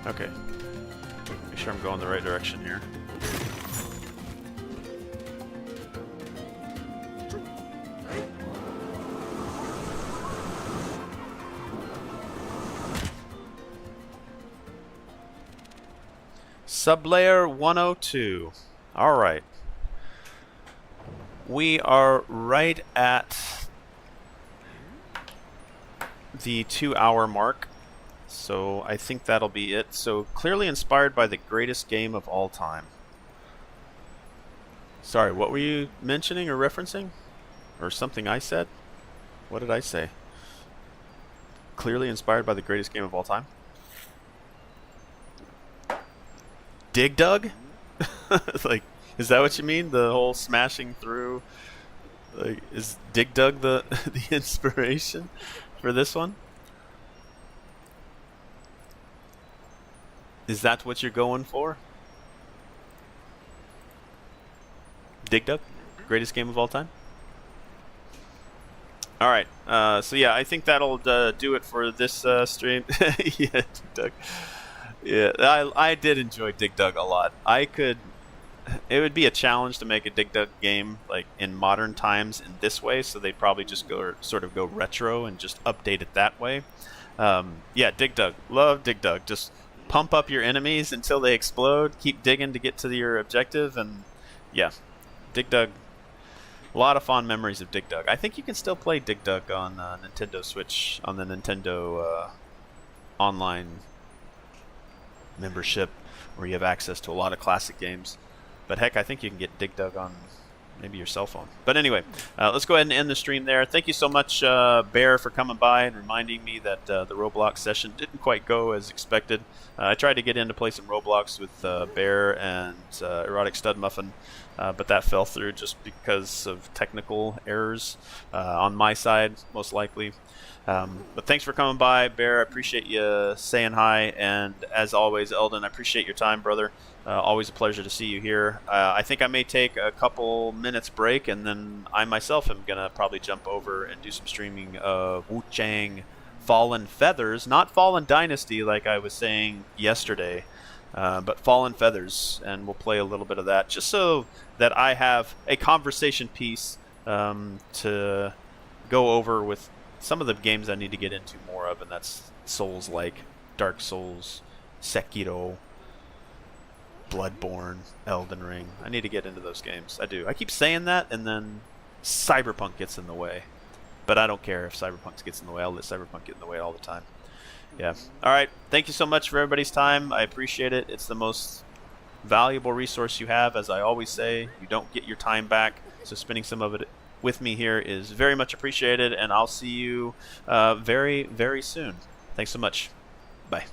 Speaker 1: Okay. Make sure I'm going the right direction here. Sublayer 102. Alright. We are right at the 2-hour mark. So I think that'll be it. So clearly inspired by the greatest game of all time. Sorry, what were you mentioning or referencing? Or something I said? What did I say? Clearly inspired by the greatest game of all time? Dig Dug? Like, is that what you mean? The whole smashing through? Like, is Dig Dug the the inspiration for this one? Is that what you're going for? Dig Dug? Greatest game of all time? Alright, so yeah, I think that'll do it for this stream. Yeah, Dig Dug. Yeah, I did enjoy Dig Dug a lot. It would be a challenge to make a Dig Dug game like in modern times in this way, so they'd probably just go retro and just update it that way. Yeah, Dig Dug. Love Dig Dug. Just pump up your enemies until they explode. Keep digging to get to your objective, and yeah, Dig Dug. A lot of fond memories of Dig Dug. I think you can still play Dig Dug on Nintendo Switch, on the Nintendo online membership, where you have access to a lot of classic games. But heck, I think you can get Dig Dug on maybe your cell phone. But anyway, let's go ahead and end the stream there. Thank you so much, Bear, for coming by and reminding me that the Roblox session didn't quite go as expected. I tried to get in to play some Roblox with Bear and Erotic Stud Muffin, but that fell through just because of technical errors on my side, most likely. But thanks for coming by, Bear. I appreciate you saying hi, and as always, Eldon, I appreciate your time, brother. Always a pleasure to see you here. I think I may take a couple minutes break, and then I myself am gonna probably jump over and do some streaming of Wu Chang Fallen Feathers, not Fallen Dynasty like I was saying yesterday, but Fallen Feathers, and we'll play a little bit of that just so that I have a conversation piece to go over with some of the games I need to get into more of, and that's Souls-like, Dark Souls, Sekiro, Bloodborne, Elden Ring. I need to get into those games. I do. I keep saying that, and then Cyberpunk gets in the way. But I don't care if Cyberpunk gets in the way. I'll let Cyberpunk get in the way all the time. Yeah. All right. Thank you so much for everybody's time. I appreciate it. It's the most valuable resource you have. As I always say, you don't get your time back. So spending some of it with me here is very much appreciated. And I'll see you very, very soon. Thanks so much. Bye.